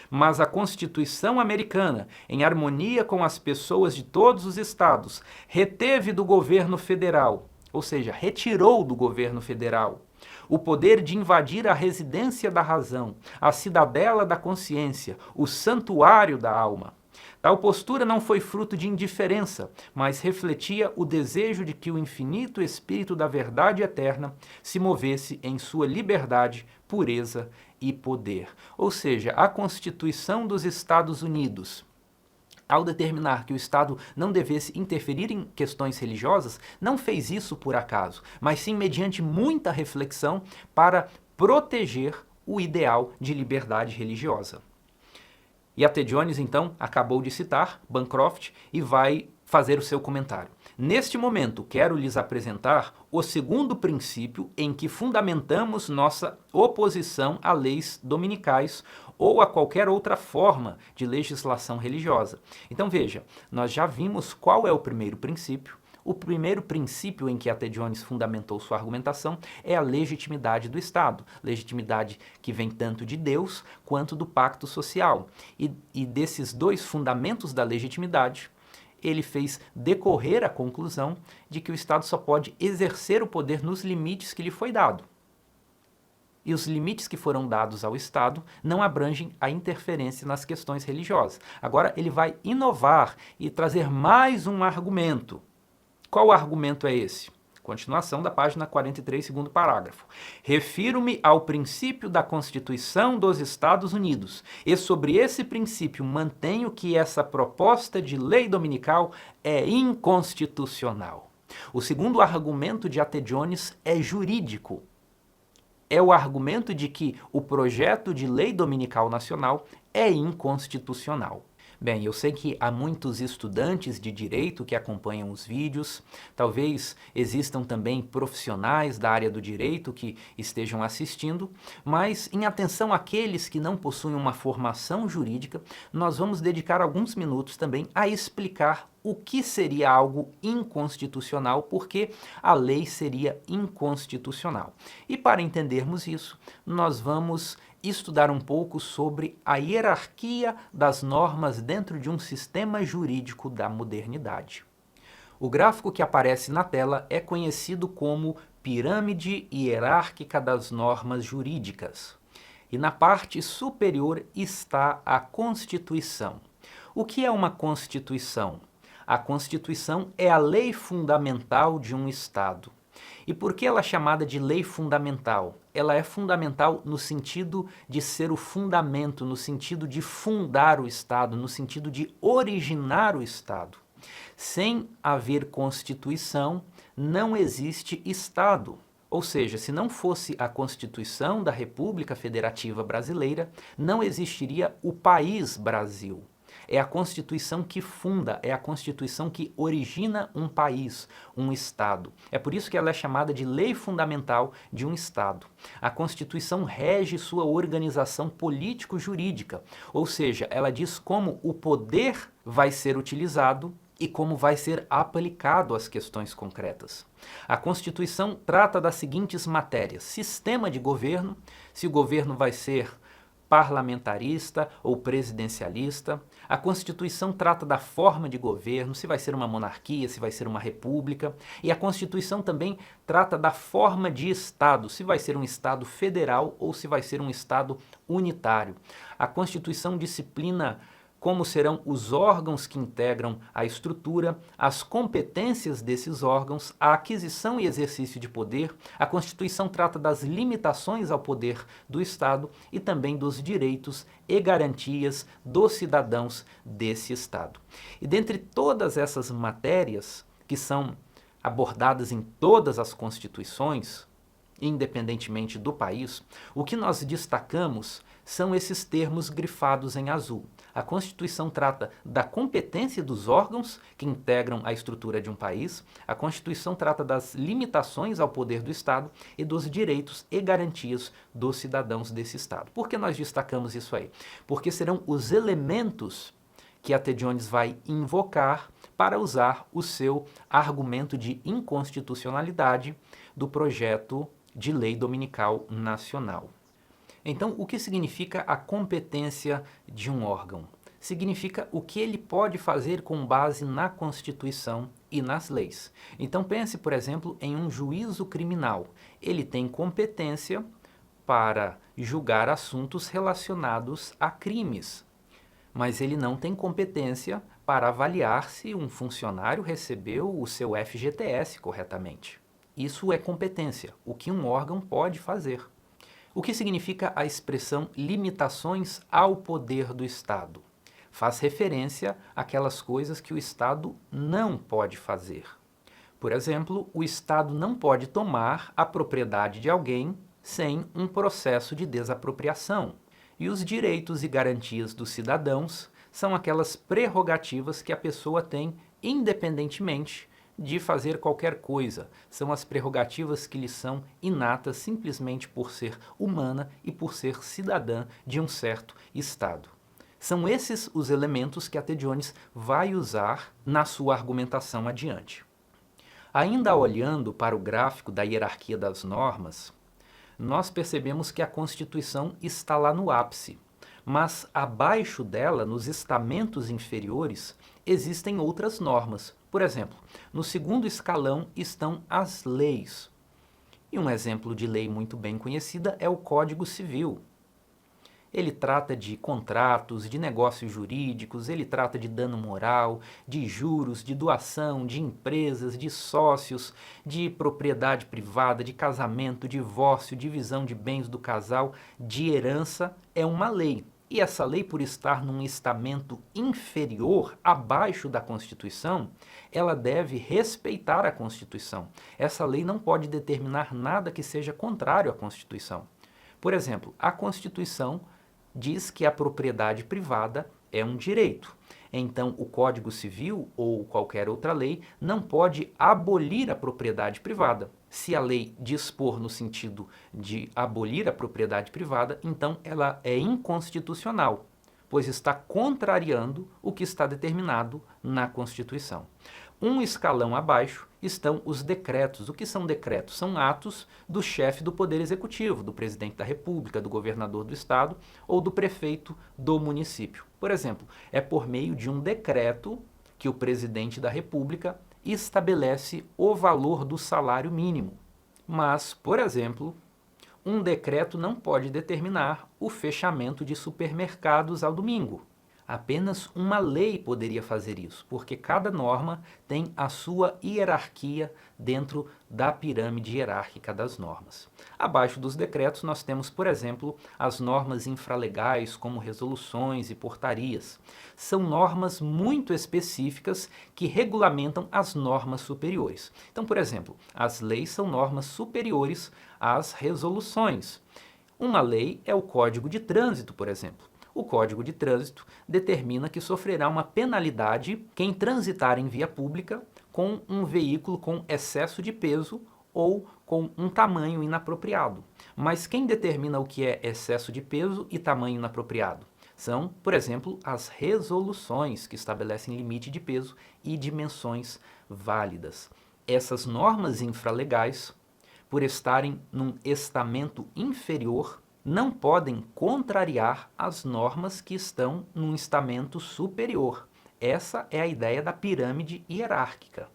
Mas a Constituição americana, em harmonia com as pessoas de todos os estados, reteve do governo federal, ou seja, retirou do governo federal, o poder de invadir a residência da razão, a cidadela da consciência, o santuário da alma. Tal postura não foi fruto de indiferença, mas refletia o desejo de que o infinito Espírito da verdade eterna se movesse em sua liberdade, pureza e poder. Ou seja, a Constituição dos Estados Unidos, ao determinar que o Estado não devesse interferir em questões religiosas, não fez isso por acaso, mas sim mediante muita reflexão para proteger o ideal de liberdade religiosa. E a T. Jones, então, acabou de citar Bancroft e vai fazer o seu comentário. Neste momento, quero lhes apresentar o segundo princípio em que fundamentamos nossa oposição a leis dominicais ou a qualquer outra forma de legislação religiosa. Então veja, nós já vimos qual é o primeiro princípio. O primeiro princípio em que a T. Jones fundamentou sua argumentação é a legitimidade do Estado, legitimidade que vem tanto de Deus quanto do pacto social. E desses dois fundamentos da legitimidade, ele fez decorrer a conclusão de que o Estado só pode exercer o poder nos limites que lhe foi dado. E os limites que foram dados ao Estado não abrangem a interferência nas questões religiosas. Agora ele vai inovar e trazer mais um argumento. Qual argumento é esse? Continuação da página 43, segundo parágrafo. Refiro-me ao princípio da Constituição dos Estados Unidos e sobre esse princípio mantenho que essa proposta de lei dominical é inconstitucional. O segundo argumento de A.T. Jones é jurídico. É o argumento de que o projeto de lei dominical nacional é inconstitucional. Bem, eu sei que há muitos estudantes de direito que acompanham os vídeos, talvez existam também profissionais da área do direito que estejam assistindo, mas em atenção àqueles que não possuem uma formação jurídica, nós vamos dedicar alguns minutos também a explicar o que seria algo inconstitucional, porque a lei seria inconstitucional. E para entendermos isso, nós vamos estudar um pouco sobre a hierarquia das normas dentro de um sistema jurídico da modernidade. O gráfico que aparece na tela é conhecido como pirâmide hierárquica das normas jurídicas. E na parte superior está a Constituição. O que é uma Constituição? A Constituição é a lei fundamental de um Estado. E por que ela é chamada de lei fundamental? Ela é fundamental no sentido de ser o fundamento, no sentido de fundar o Estado, no sentido de originar o Estado. Sem haver Constituição, não existe Estado. Ou seja, se não fosse a Constituição da República Federativa Brasileira, não existiria o país Brasil. É a Constituição que funda, é a Constituição que origina um país, um Estado. É por isso que ela é chamada de lei fundamental de um Estado. A Constituição rege sua organização político-jurídica, ou seja, ela diz como o poder vai ser utilizado e como vai ser aplicado às questões concretas. A Constituição trata das seguintes matérias: sistema de governo, se o governo vai ser parlamentarista ou presidencialista. A Constituição trata da forma de governo, se vai ser uma monarquia, se vai ser uma república. E a Constituição também trata da forma de Estado, se vai ser um Estado federal ou se vai ser um Estado unitário. A Constituição disciplina como serão os órgãos que integram a estrutura, as competências desses órgãos, a aquisição e exercício de poder. A Constituição trata das limitações ao poder do Estado e também dos direitos e garantias dos cidadãos desse Estado. E dentre todas essas matérias que são abordadas em todas as constituições, independentemente do país, o que nós destacamos são esses termos grifados em azul. A Constituição trata da competência dos órgãos que integram a estrutura de um país, a Constituição trata das limitações ao poder do Estado e dos direitos e garantias dos cidadãos desse Estado. Por que nós destacamos isso aí? Porque serão os elementos que a T. Jones vai invocar para usar o seu argumento de inconstitucionalidade do projeto de lei dominical nacional. Então, o que significa a competência de um órgão? Significa o que ele pode fazer com base na Constituição e nas leis. Então, pense, por exemplo, em um juízo criminal. Ele tem competência para julgar assuntos relacionados a crimes, mas ele não tem competência para avaliar se um funcionário recebeu o seu FGTS corretamente. Isso é competência, o que um órgão pode fazer. O que significa a expressão limitações ao poder do Estado? Faz referência àquelas coisas que o Estado não pode fazer. Por exemplo, o Estado não pode tomar a propriedade de alguém sem um processo de desapropriação. E os direitos e garantias dos cidadãos são aquelas prerrogativas que a pessoa tem independentemente de fazer qualquer coisa. São as prerrogativas que lhe são inatas simplesmente por ser humana e por ser cidadã de um certo Estado. São esses os elementos que a T. Jones vai usar na sua argumentação adiante. Ainda olhando para o gráfico da hierarquia das normas, nós percebemos que a Constituição está lá no ápice, mas abaixo dela, nos estamentos inferiores, existem outras normas. Por exemplo, no segundo escalão estão as leis. E um exemplo de lei muito bem conhecida é o Código Civil. Ele trata de contratos, de negócios jurídicos, ele trata de dano moral, de juros, de doação, de empresas, de sócios, de propriedade privada, de casamento, divórcio, divisão de bens do casal, de herança. É uma lei. E essa lei, por estar num estamento inferior, abaixo da Constituição, ela deve respeitar a Constituição. Essa lei não pode determinar nada que seja contrário à Constituição. Por exemplo, a Constituição diz que a propriedade privada é um direito. Então, o Código Civil ou qualquer outra lei não pode abolir a propriedade privada. Se a lei dispor no sentido de abolir a propriedade privada, então ela é inconstitucional, pois está contrariando o que está determinado na Constituição. Um escalão abaixo estão os decretos. O que são decretos? São atos do chefe do Poder Executivo, do presidente da República, do governador do estado ou do prefeito do município. Por exemplo, é por meio de um decreto que o presidente da República estabelece o valor do salário mínimo. Mas, por exemplo, um decreto não pode determinar o fechamento de supermercados ao domingo. Apenas uma lei poderia fazer isso, porque cada norma tem a sua hierarquia dentro da pirâmide hierárquica das normas. Abaixo dos decretos nós temos, por exemplo, as normas infralegais, como resoluções e portarias. São normas muito específicas que regulamentam as normas superiores. Então, por exemplo, as leis são normas superiores às resoluções. Uma lei é o Código de Trânsito, por exemplo. O Código de Trânsito determina que sofrerá uma penalidade quem transitar em via pública com um veículo com excesso de peso ou com um tamanho inapropriado. Mas quem determina o que é excesso de peso e tamanho inapropriado? São, por exemplo, as resoluções que estabelecem limite de peso e dimensões válidas. Essas normas infralegais, por estarem num estamento inferior, não podem contrariar as normas que estão num estamento superior. Essa é a ideia da pirâmide hierárquica.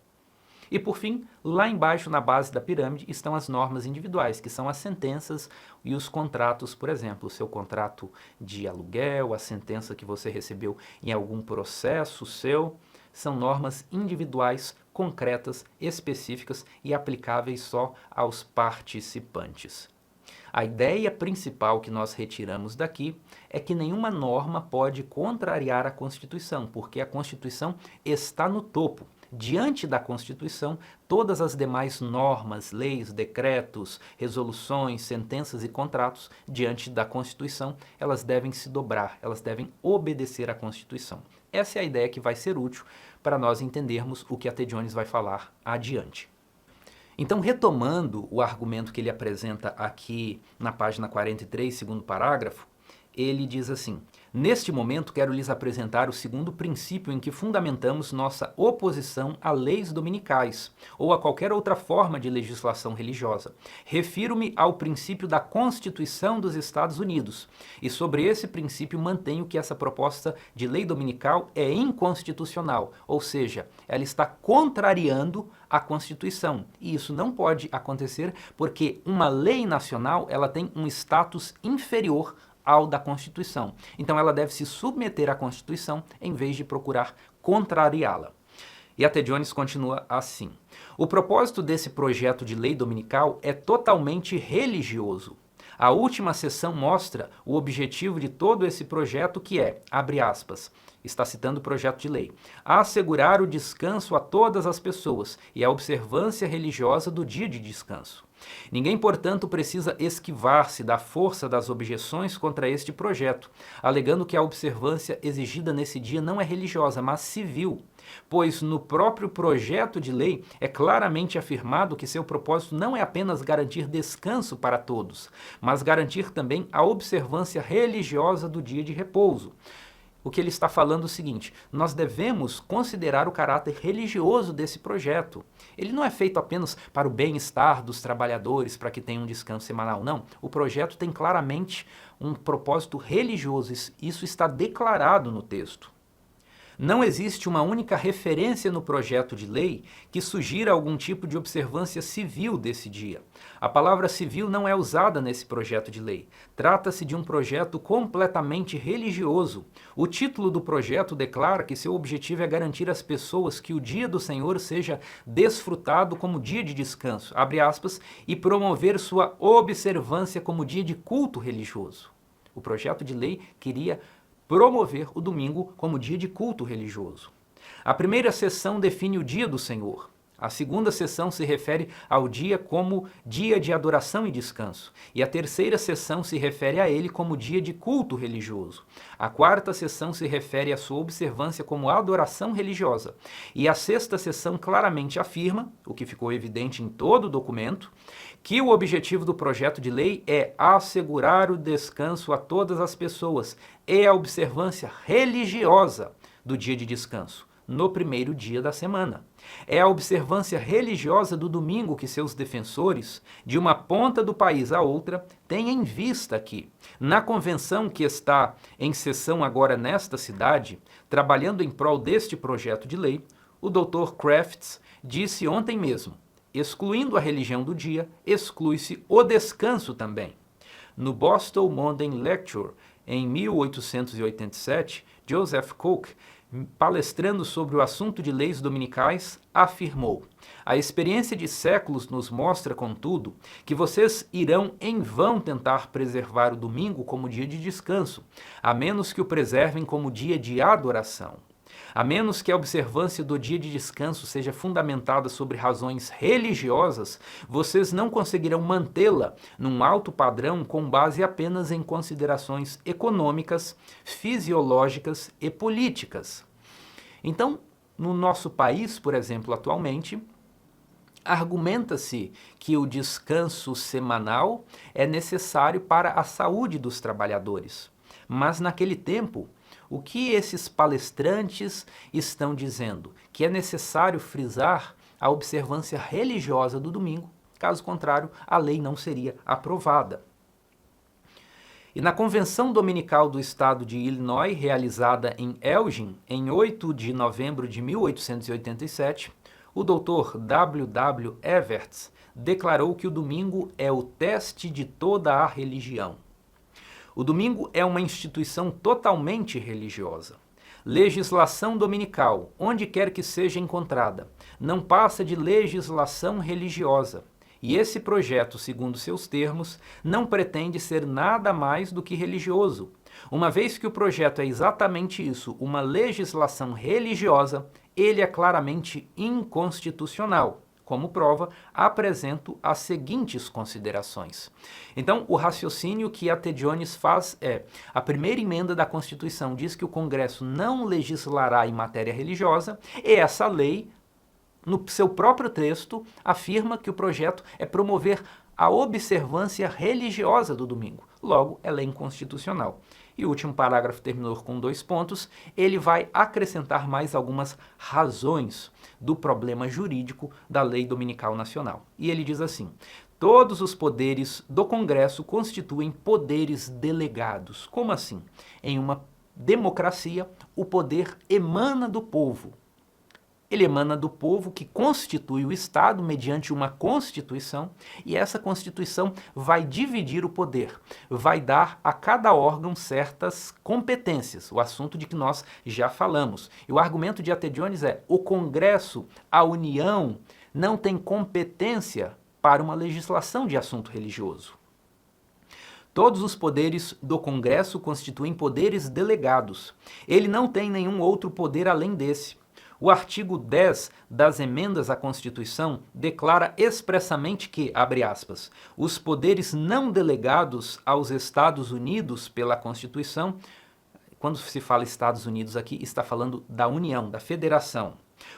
E por fim, lá embaixo na base da pirâmide estão as normas individuais, que são as sentenças e os contratos, por exemplo, o seu contrato de aluguel, a sentença que você recebeu em algum processo seu, são normas individuais, concretas, específicas e aplicáveis só aos participantes. A ideia principal que nós retiramos daqui é que nenhuma norma pode contrariar a Constituição, porque a Constituição está no topo. Diante da Constituição, todas as demais normas, leis, decretos, resoluções, sentenças e contratos, diante da Constituição, elas devem se dobrar, elas devem obedecer à Constituição. Essa é a ideia que vai ser útil para nós entendermos o que a T. Jones vai falar adiante. Então, retomando o argumento que ele apresenta aqui na página 43, segundo parágrafo, ele diz assim: neste momento quero lhes apresentar o segundo princípio em que fundamentamos nossa oposição a leis dominicais ou a qualquer outra forma de legislação religiosa. Refiro-me ao princípio da Constituição dos Estados Unidos e sobre esse princípio mantenho que essa proposta de lei dominical é inconstitucional, ou seja, ela está contrariando a Constituição. E isso não pode acontecer porque uma lei nacional ela tem um status inferior ao da Constituição. Então ela deve se submeter à Constituição em vez de procurar contrariá-la. E a T. Jones continua assim: o propósito desse projeto de lei dominical é totalmente religioso. A última seção mostra o objetivo de todo esse projeto que é, abre aspas, está citando o projeto de lei, assegurar o descanso a todas as pessoas e a observância religiosa do dia de descanso. Ninguém, portanto, precisa esquivar-se da força das objeções contra este projeto, alegando que a observância exigida nesse dia não é religiosa, mas civil, pois no próprio projeto de lei é claramente afirmado que seu propósito não é apenas garantir descanso para todos, mas garantir também a observância religiosa do dia de repouso. O que ele está falando é o seguinte: nós devemos considerar o caráter religioso desse projeto. Ele não é feito apenas para o bem-estar dos trabalhadores, para que tenham um descanso semanal, não. O projeto tem claramente um propósito religioso, isso está declarado no texto. Não existe uma única referência no projeto de lei que sugira algum tipo de observância civil desse dia. A palavra civil não é usada nesse projeto de lei. Trata-se de um projeto completamente religioso. O título do projeto declara que seu objetivo é garantir às pessoas que o dia do Senhor seja desfrutado como dia de descanso, abre aspas, e promover sua observância como dia de culto religioso. O projeto de lei queria promover o domingo como dia de culto religioso. A primeira seção define o dia do Senhor. A segunda seção se refere ao dia como dia de adoração e descanso. E a terceira seção se refere a ele como dia de culto religioso. A quarta seção se refere à sua observância como adoração religiosa. E a sexta seção claramente afirma, o que ficou evidente em todo o documento, que o objetivo do projeto de lei é assegurar o descanso a todas as pessoas e a observância religiosa do dia de descanso, no primeiro dia da semana. É a observância religiosa do domingo que seus defensores, de uma ponta do país à outra, têm em vista aqui. Na convenção que está em sessão agora nesta cidade, trabalhando em prol deste projeto de lei, o Dr. Crafts disse ontem mesmo: excluindo a religião do dia, exclui-se o descanso também. No Boston Monday Lecture, em 1887, Joseph Cook, palestrando sobre o assunto de leis dominicais, afirmou: a experiência de séculos nos mostra, contudo, que vocês irão em vão tentar preservar o domingo como dia de descanso, a menos que o preservem como dia de adoração. A menos que a observância do dia de descanso seja fundamentada sobre razões religiosas, vocês não conseguirão mantê-la num alto padrão com base apenas em considerações econômicas, fisiológicas e políticas. Então, no nosso país, por exemplo, atualmente, argumenta-se que o descanso semanal é necessário para a saúde dos trabalhadores. Mas naquele tempo, o que esses palestrantes estão dizendo? Que é necessário frisar a observância religiosa do domingo, caso contrário, a lei não seria aprovada. E na Convenção Dominical do Estado de Illinois, realizada em Elgin, em 8 de novembro de 1887, O Dr. W. Everts declarou que o domingo é o teste de toda a religião. O domingo é uma instituição totalmente religiosa. Legislação dominical, onde quer que seja encontrada, não passa de legislação religiosa. E esse projeto, segundo seus termos, não pretende ser nada mais do que religioso. Uma vez que o projeto é exatamente isso, uma legislação religiosa, ele é claramente inconstitucional. Como prova, apresento as seguintes considerações. Então, o raciocínio que a T. Jones faz é: a primeira emenda da Constituição diz que o Congresso não legislará em matéria religiosa, e essa lei, no seu próprio texto, afirma que o projeto é promover a observância religiosa do domingo. Logo, ela é inconstitucional. E o último parágrafo terminou com 2 pontos. Ele vai acrescentar mais algumas razões do problema jurídico da Lei Dominical Nacional. E ele diz assim: todos os poderes do Congresso constituem poderes delegados. Como assim? Em uma democracia, o poder emana do povo. Ele emana do povo, que constitui o Estado mediante uma Constituição, e essa Constituição vai dividir o poder, vai dar a cada órgão certas competências, o assunto de que nós já falamos. E o argumento de A.T. Jones é: o Congresso, a União, não tem competência para uma legislação de assunto religioso. Todos os poderes do Congresso constituem poderes delegados. Ele não tem nenhum outro poder além desse. O artigo 10 das emendas à Constituição declara expressamente que, abre aspas, os poderes não delegados aos Estados Unidos pela Constituição, quando se fala Estados Unidos aqui, está falando da União, da Federação.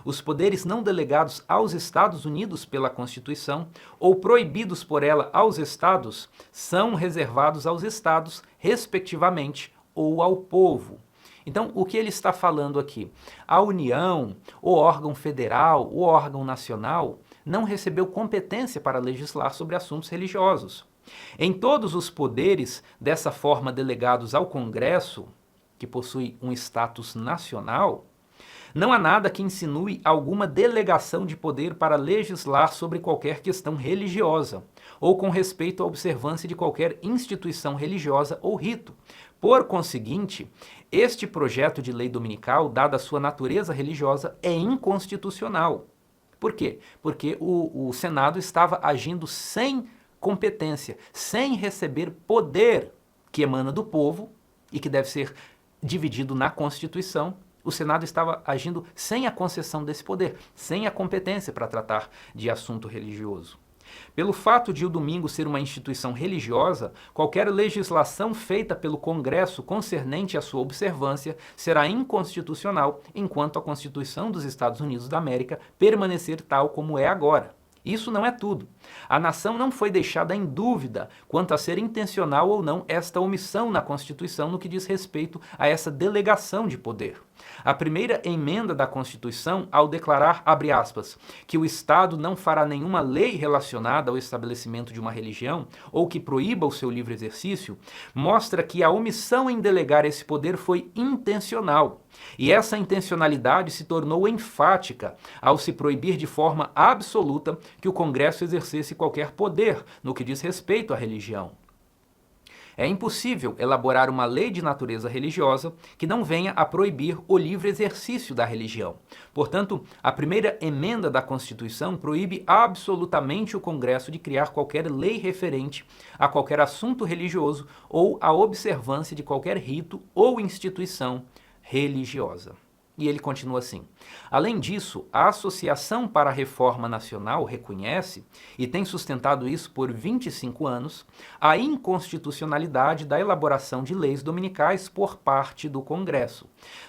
Os poderes não delegados aos Estados Unidos pela Constituição ou proibidos por ela aos Estados são reservados aos Estados, respectivamente, ou ao povo. Então, o que ele está falando aqui? A União, o órgão federal, o órgão nacional, não recebeu competência para legislar sobre assuntos religiosos. Em todos os poderes, dessa forma delegados ao Congresso, que possui um status nacional, não há nada que insinue alguma delegação de poder para legislar sobre qualquer questão religiosa, ou com respeito à observância de qualquer instituição religiosa ou rito. Por conseguinte, este projeto de lei dominical, dada a sua natureza religiosa, é inconstitucional. Por quê? Porque o Senado estava agindo sem competência, sem receber poder que emana do povo e que deve ser dividido na Constituição. O Senado estava agindo sem a concessão desse poder, sem a competência para tratar de assunto religioso. Pelo fato de o domingo ser uma instituição religiosa, qualquer legislação feita pelo Congresso concernente à sua observância será inconstitucional enquanto a Constituição dos Estados Unidos da América permanecer tal como é agora. Isso não é tudo. A nação não foi deixada em dúvida quanto a ser intencional ou não esta omissão na Constituição no que diz respeito a essa delegação de poder. A primeira emenda da Constituição, ao declarar, abre aspas, que o Estado não fará nenhuma lei relacionada ao estabelecimento de uma religião ou que proíba o seu livre exercício, mostra que a omissão em delegar esse poder foi intencional. E essa intencionalidade se tornou enfática ao se proibir de forma absoluta que o Congresso exercesse qualquer poder no que diz respeito à religião. É impossível elaborar uma lei de natureza religiosa que não venha a proibir o livre exercício da religião. Portanto, a primeira emenda da Constituição proíbe absolutamente o Congresso de criar qualquer lei referente a qualquer assunto religioso ou a observância de qualquer rito ou instituição religiosa. E ele continua assim: além disso, a Associação para a Reforma Nacional reconhece, e tem sustentado isso por 25 anos, a inconstitucionalidade da elaboração de leis dominicais por parte do Congresso.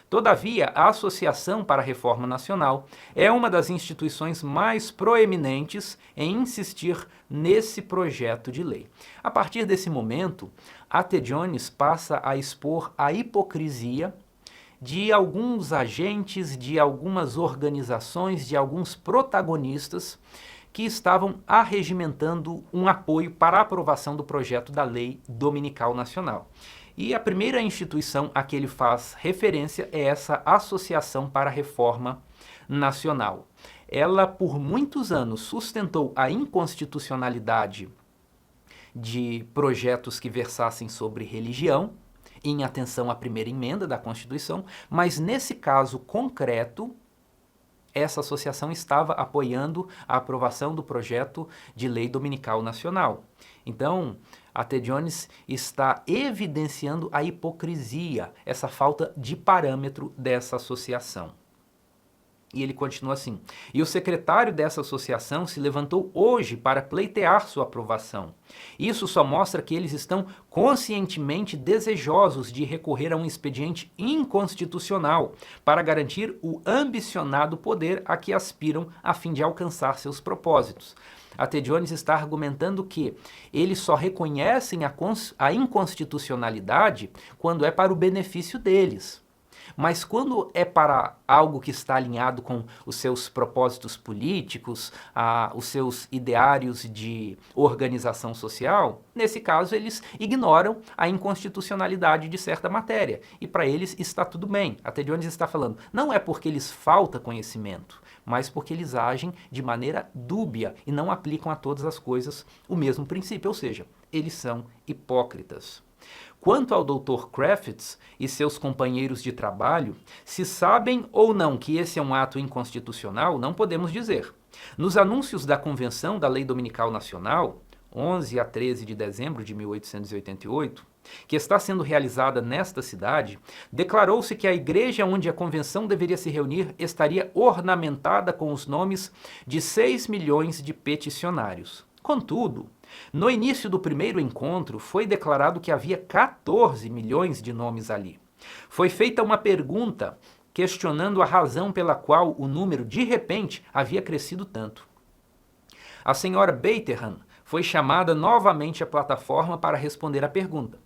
Todavia, a Associação para a Reforma Nacional é uma das instituições mais proeminentes em insistir nesse projeto de lei. A partir desse momento, A.T. Jones passa a expor a hipocrisia de alguns agentes, de algumas organizações, de alguns protagonistas que estavam arregimentando um apoio para a aprovação do projeto da Lei Dominical Nacional. E a primeira instituição a que ele faz referência é essa Associação para a Reforma Nacional. ela por muitos anos sustentou a inconstitucionalidade de projetos que versassem sobre religião, em atenção à primeira emenda da Constituição, mas nesse caso concreto, essa associação estava apoiando a aprovação do projeto de lei dominical nacional. Então, a T. Jones está evidenciando a hipocrisia, essa falta de parâmetro dessa associação. E ele continua assim: e o secretário dessa associação se levantou hoje para pleitear sua aprovação. Isso só mostra que eles estão conscientemente desejosos de recorrer a um expediente inconstitucional para garantir o ambicionado poder a que aspiram a fim de alcançar seus propósitos. A T. Jones está argumentando que eles só reconhecem a inconstitucionalidade quando é para o benefício deles. Mas quando é para algo que está alinhado com os seus propósitos políticos, os seus ideários de organização social, nesse caso eles ignoram a inconstitucionalidade de certa matéria. E para eles está tudo bem. A T. Jones está falando, não é porque lhes falta conhecimento, mas porque eles agem de maneira dúbia e não aplicam a todas as coisas o mesmo princípio, ou seja, eles são hipócritas. Quanto ao Dr. Crafts e seus companheiros de trabalho, se sabem ou não que esse é um ato inconstitucional, não podemos dizer. Nos anúncios da Convenção da Lei Dominical Nacional, 11 a 13 de dezembro de 1888, que está sendo realizada nesta cidade, declarou-se que a igreja onde a convenção deveria se reunir estaria ornamentada com os nomes de 6 milhões de peticionários. Contudo, no início do primeiro encontro, foi declarado que havia 14 milhões de nomes ali. Foi feita uma pergunta questionando a razão pela qual o número, de repente, havia crescido tanto. A senhora Baterham foi chamada novamente à plataforma para responder à pergunta.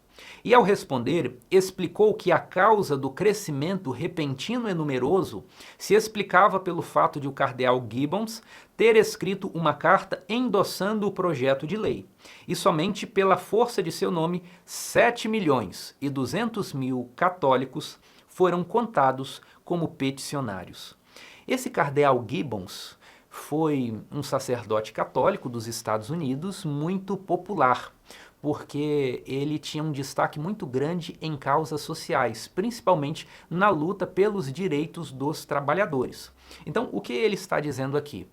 E ao responder, explicou que a causa do crescimento repentino e numeroso se explicava pelo fato de o cardeal Gibbons ter escrito uma carta endossando o projeto de lei. E somente pela força de seu nome, 7.200.000 católicos foram contados como peticionários. Esse cardeal Gibbons foi um sacerdote católico dos Estados Unidos muito popular, porque ele tinha um destaque muito grande em causas sociais, principalmente na luta pelos direitos dos trabalhadores. Então, o que ele está dizendo aqui?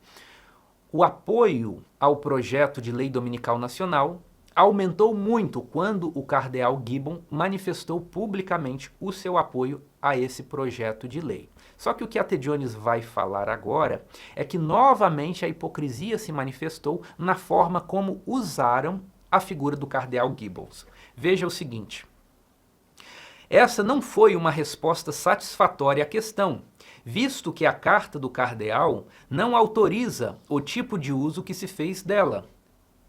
O apoio ao projeto de lei dominical nacional aumentou muito quando o cardeal Gibbon manifestou publicamente o seu apoio a esse projeto de lei. Só que o que a T. Jones vai falar agora é que novamente a hipocrisia se manifestou na forma como usaram a figura do cardeal Gibbons. Veja o seguinte: essa não foi uma resposta satisfatória à questão, visto que a carta do cardeal não autoriza o tipo de uso que se fez dela.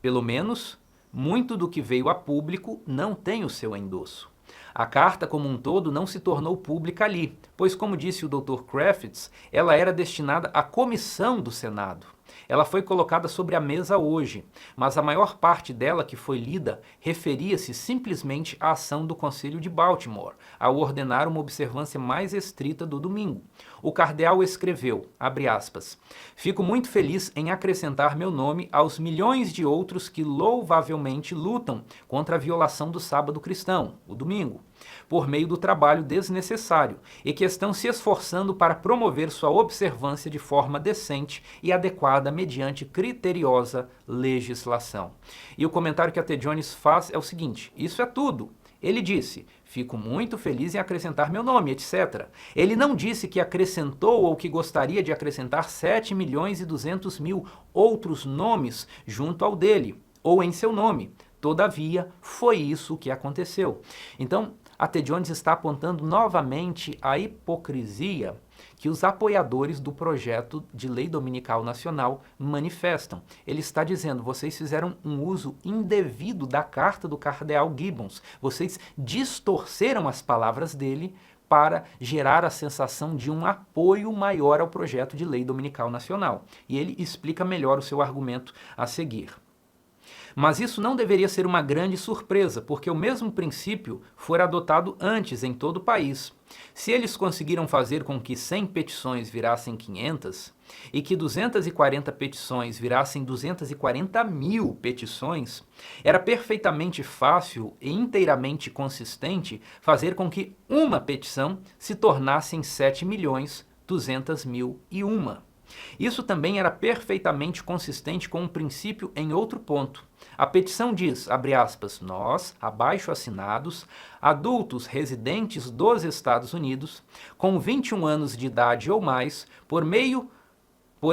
Pelo menos, muito do que veio a público não tem o seu endosso. A carta como um todo não se tornou pública ali, pois, como disse o Dr. Crafts, ela era destinada à comissão do Senado. Ela foi colocada sobre a mesa hoje, mas a maior parte dela que foi lida referia-se simplesmente à ação do Conselho de Baltimore, ao ordenar uma observância mais estrita do domingo. O cardeal escreveu, abre aspas, fico muito feliz em acrescentar meu nome aos milhões de outros que louvavelmente lutam contra a violação do sábado cristão, o domingo, por meio do trabalho desnecessário e que estão se esforçando para promover sua observância de forma decente e adequada mediante criteriosa legislação. E o comentário que a T. Jones faz é o seguinte: isso é tudo. Ele disse, fico muito feliz em acrescentar meu nome, etc. Ele não disse que acrescentou ou que gostaria de acrescentar 7.200.000 outros nomes junto ao dele, ou em seu nome. Todavia, foi isso que aconteceu. Então, a T. Jones está apontando novamente a hipocrisia que os apoiadores do projeto de lei dominical nacional manifestam. Ele está dizendo, vocês fizeram um uso indevido da carta do cardeal Gibbons, vocês distorceram as palavras dele para gerar a sensação de um apoio maior ao projeto de lei dominical nacional. E ele explica melhor o seu argumento a seguir. Mas isso não deveria ser uma grande surpresa, porque o mesmo princípio fora adotado antes em todo o país. Se eles conseguiram fazer com que 100 petições virassem 500 e que 240 petições virassem 240 mil petições, era perfeitamente fácil e inteiramente consistente fazer com que uma petição se tornasse em 7.200.001. Isso também era perfeitamente consistente com um princípio em outro ponto. A petição diz, abre aspas, nós, abaixo assinados, adultos residentes dos Estados Unidos, com 21 anos de idade ou mais, por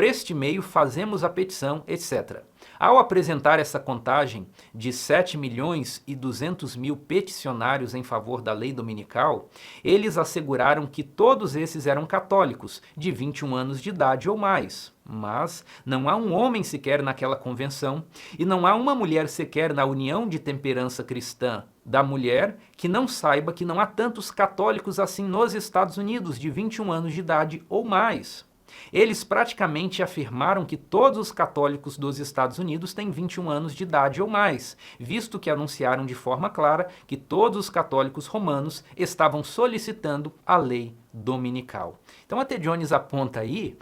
este meio fazemos a petição, etc. Ao apresentar essa contagem de 7.200.000 peticionários em favor da lei dominical, eles asseguraram que todos esses eram católicos, de 21 anos de idade ou mais. Mas não há um homem sequer naquela convenção e não há uma mulher sequer na União de Temperança Cristã da Mulher que não saiba que não há tantos católicos assim nos Estados Unidos de 21 anos de idade ou mais. Eles praticamente afirmaram que todos os católicos dos Estados Unidos têm 21 anos de idade ou mais, visto que anunciaram de forma clara que todos os católicos romanos estavam solicitando a lei dominical. Então a T. Jones aponta aí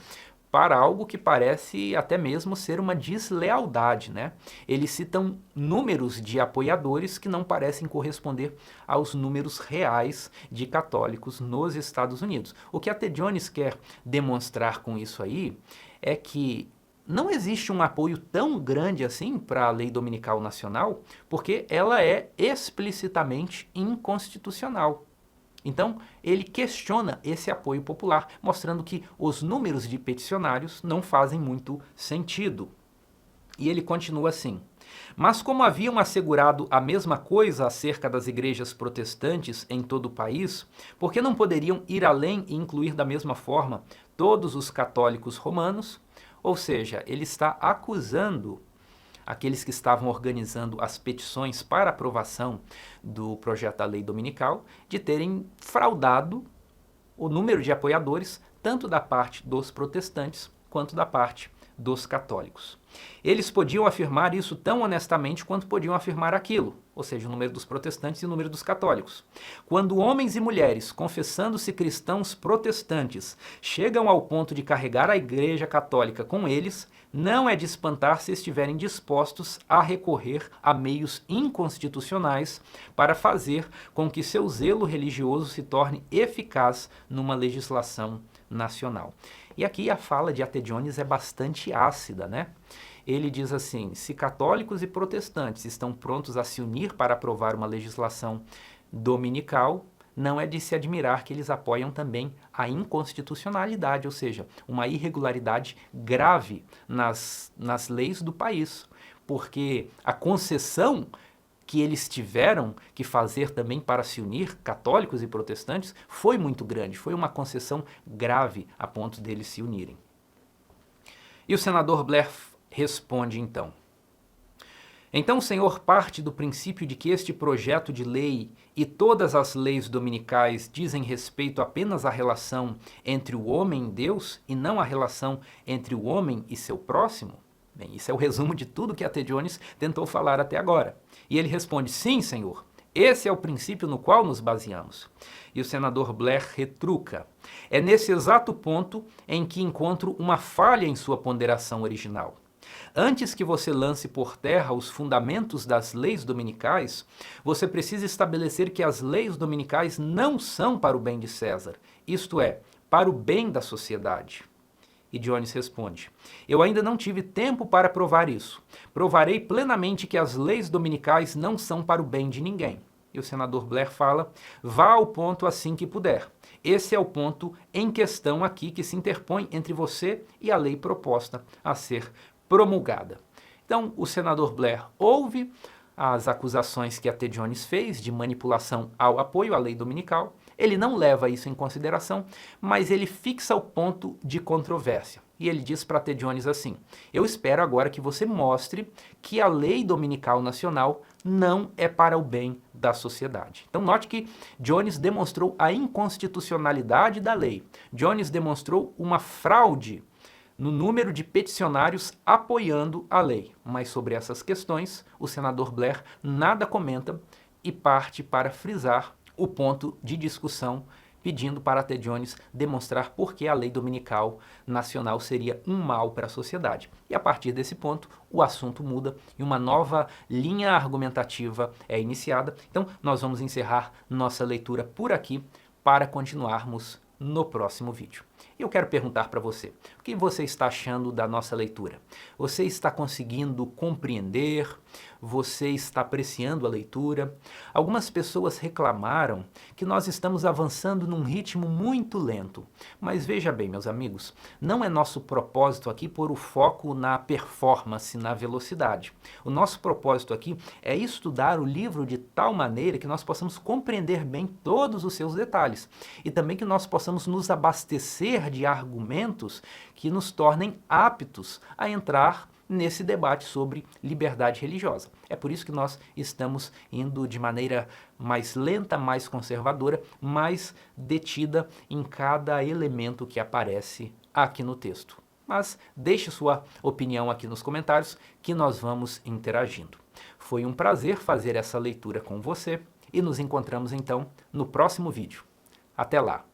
para algo que parece até mesmo ser uma deslealdade, né? Eles citam números de apoiadores que não parecem corresponder aos números reais de católicos nos Estados Unidos. O que a T. Jones quer demonstrar com isso aí é que não existe um apoio tão grande assim para a lei dominical nacional, porque ela é explicitamente inconstitucional. Então, ele questiona esse apoio popular, mostrando que os números de peticionários não fazem muito sentido. E ele continua assim: mas como haviam assegurado a mesma coisa acerca das igrejas protestantes em todo o país, por que não poderiam ir além e incluir da mesma forma todos os católicos romanos? Ou seja, ele está acusando aqueles que estavam organizando as petições para aprovação do projeto da lei dominical, de terem fraudado o número de apoiadores, tanto da parte dos protestantes quanto da parte dos católicos. Eles podiam afirmar isso tão honestamente quanto podiam afirmar aquilo, ou seja, o número dos protestantes e o número dos católicos. Quando homens e mulheres, confessando-se cristãos protestantes, chegam ao ponto de carregar a Igreja Católica com eles, não é de espantar se estiverem dispostos a recorrer a meios inconstitucionais para fazer com que seu zelo religioso se torne eficaz numa legislação nacional. E aqui a fala de A.T. Jones é bastante ácida, né? Ele diz assim: se católicos e protestantes estão prontos a se unir para aprovar uma legislação dominical, não é de se admirar que eles apoiam também a inconstitucionalidade, ou seja, uma irregularidade grave nas leis do país, porque a concessão que eles tiveram que fazer também para se unir, católicos e protestantes, foi muito grande, foi uma concessão grave a ponto deles se unirem. E o senador Blair responde então: então o senhor parte do princípio de que este projeto de lei e todas as leis dominicais dizem respeito apenas à relação entre o homem e Deus e não à relação entre o homem e seu próximo? Bem, isso é o resumo de tudo que A.T. Jones tentou falar até agora. E ele responde: sim, senhor, esse é o princípio no qual nos baseamos. E o senador Blair retruca: é nesse exato ponto em que encontro uma falha em sua ponderação original. Antes que você lance por terra os fundamentos das leis dominicais, você precisa estabelecer que as leis dominicais não são para o bem de César, isto é, para o bem da sociedade. E Jones responde: eu ainda não tive tempo para provar isso. Provarei plenamente que as leis dominicais não são para o bem de ninguém. E o senador Blair fala: vá ao ponto assim que puder. Esse é o ponto em questão aqui que se interpõe entre você e a lei proposta a ser promulgada. Então, o senador Blair ouve as acusações que A.T. Jones fez de manipulação ao apoio à lei dominical. Ele não leva isso em consideração, mas ele fixa o ponto de controvérsia. E ele diz para A.T. Jones assim: eu espero agora que você mostre que a lei dominical nacional não é para o bem da sociedade. Então note que Jones demonstrou a inconstitucionalidade da lei. Jones demonstrou uma fraude no número de peticionários apoiando a lei. Mas sobre essas questões, o senador Blair nada comenta e parte para frisar o ponto de discussão, pedindo para Ted Jones demonstrar por que a lei dominical nacional seria um mal para a sociedade. E a partir desse ponto, o assunto muda e uma nova linha argumentativa é iniciada. Então, nós vamos encerrar nossa leitura por aqui para continuarmos no próximo vídeo. Eu quero perguntar para você, o que você está achando da nossa leitura? Você está conseguindo compreender? Você está apreciando a leitura? Algumas pessoas reclamaram que nós estamos avançando num ritmo muito lento. Mas veja bem, meus amigos, não é nosso propósito aqui pôr o foco na performance, na velocidade. O nosso propósito aqui é estudar o livro de tal maneira que nós possamos compreender bem todos os seus detalhes e também que nós possamos nos abastecer de argumentos que nos tornem aptos a entrar nesse debate sobre liberdade religiosa. É por isso que nós estamos indo de maneira mais lenta, mais conservadora, mais detida em cada elemento que aparece aqui no texto. Mas deixe sua opinião aqui nos comentários que nós vamos interagindo. Foi um prazer fazer essa leitura com você e nos encontramos então no próximo vídeo. Até lá!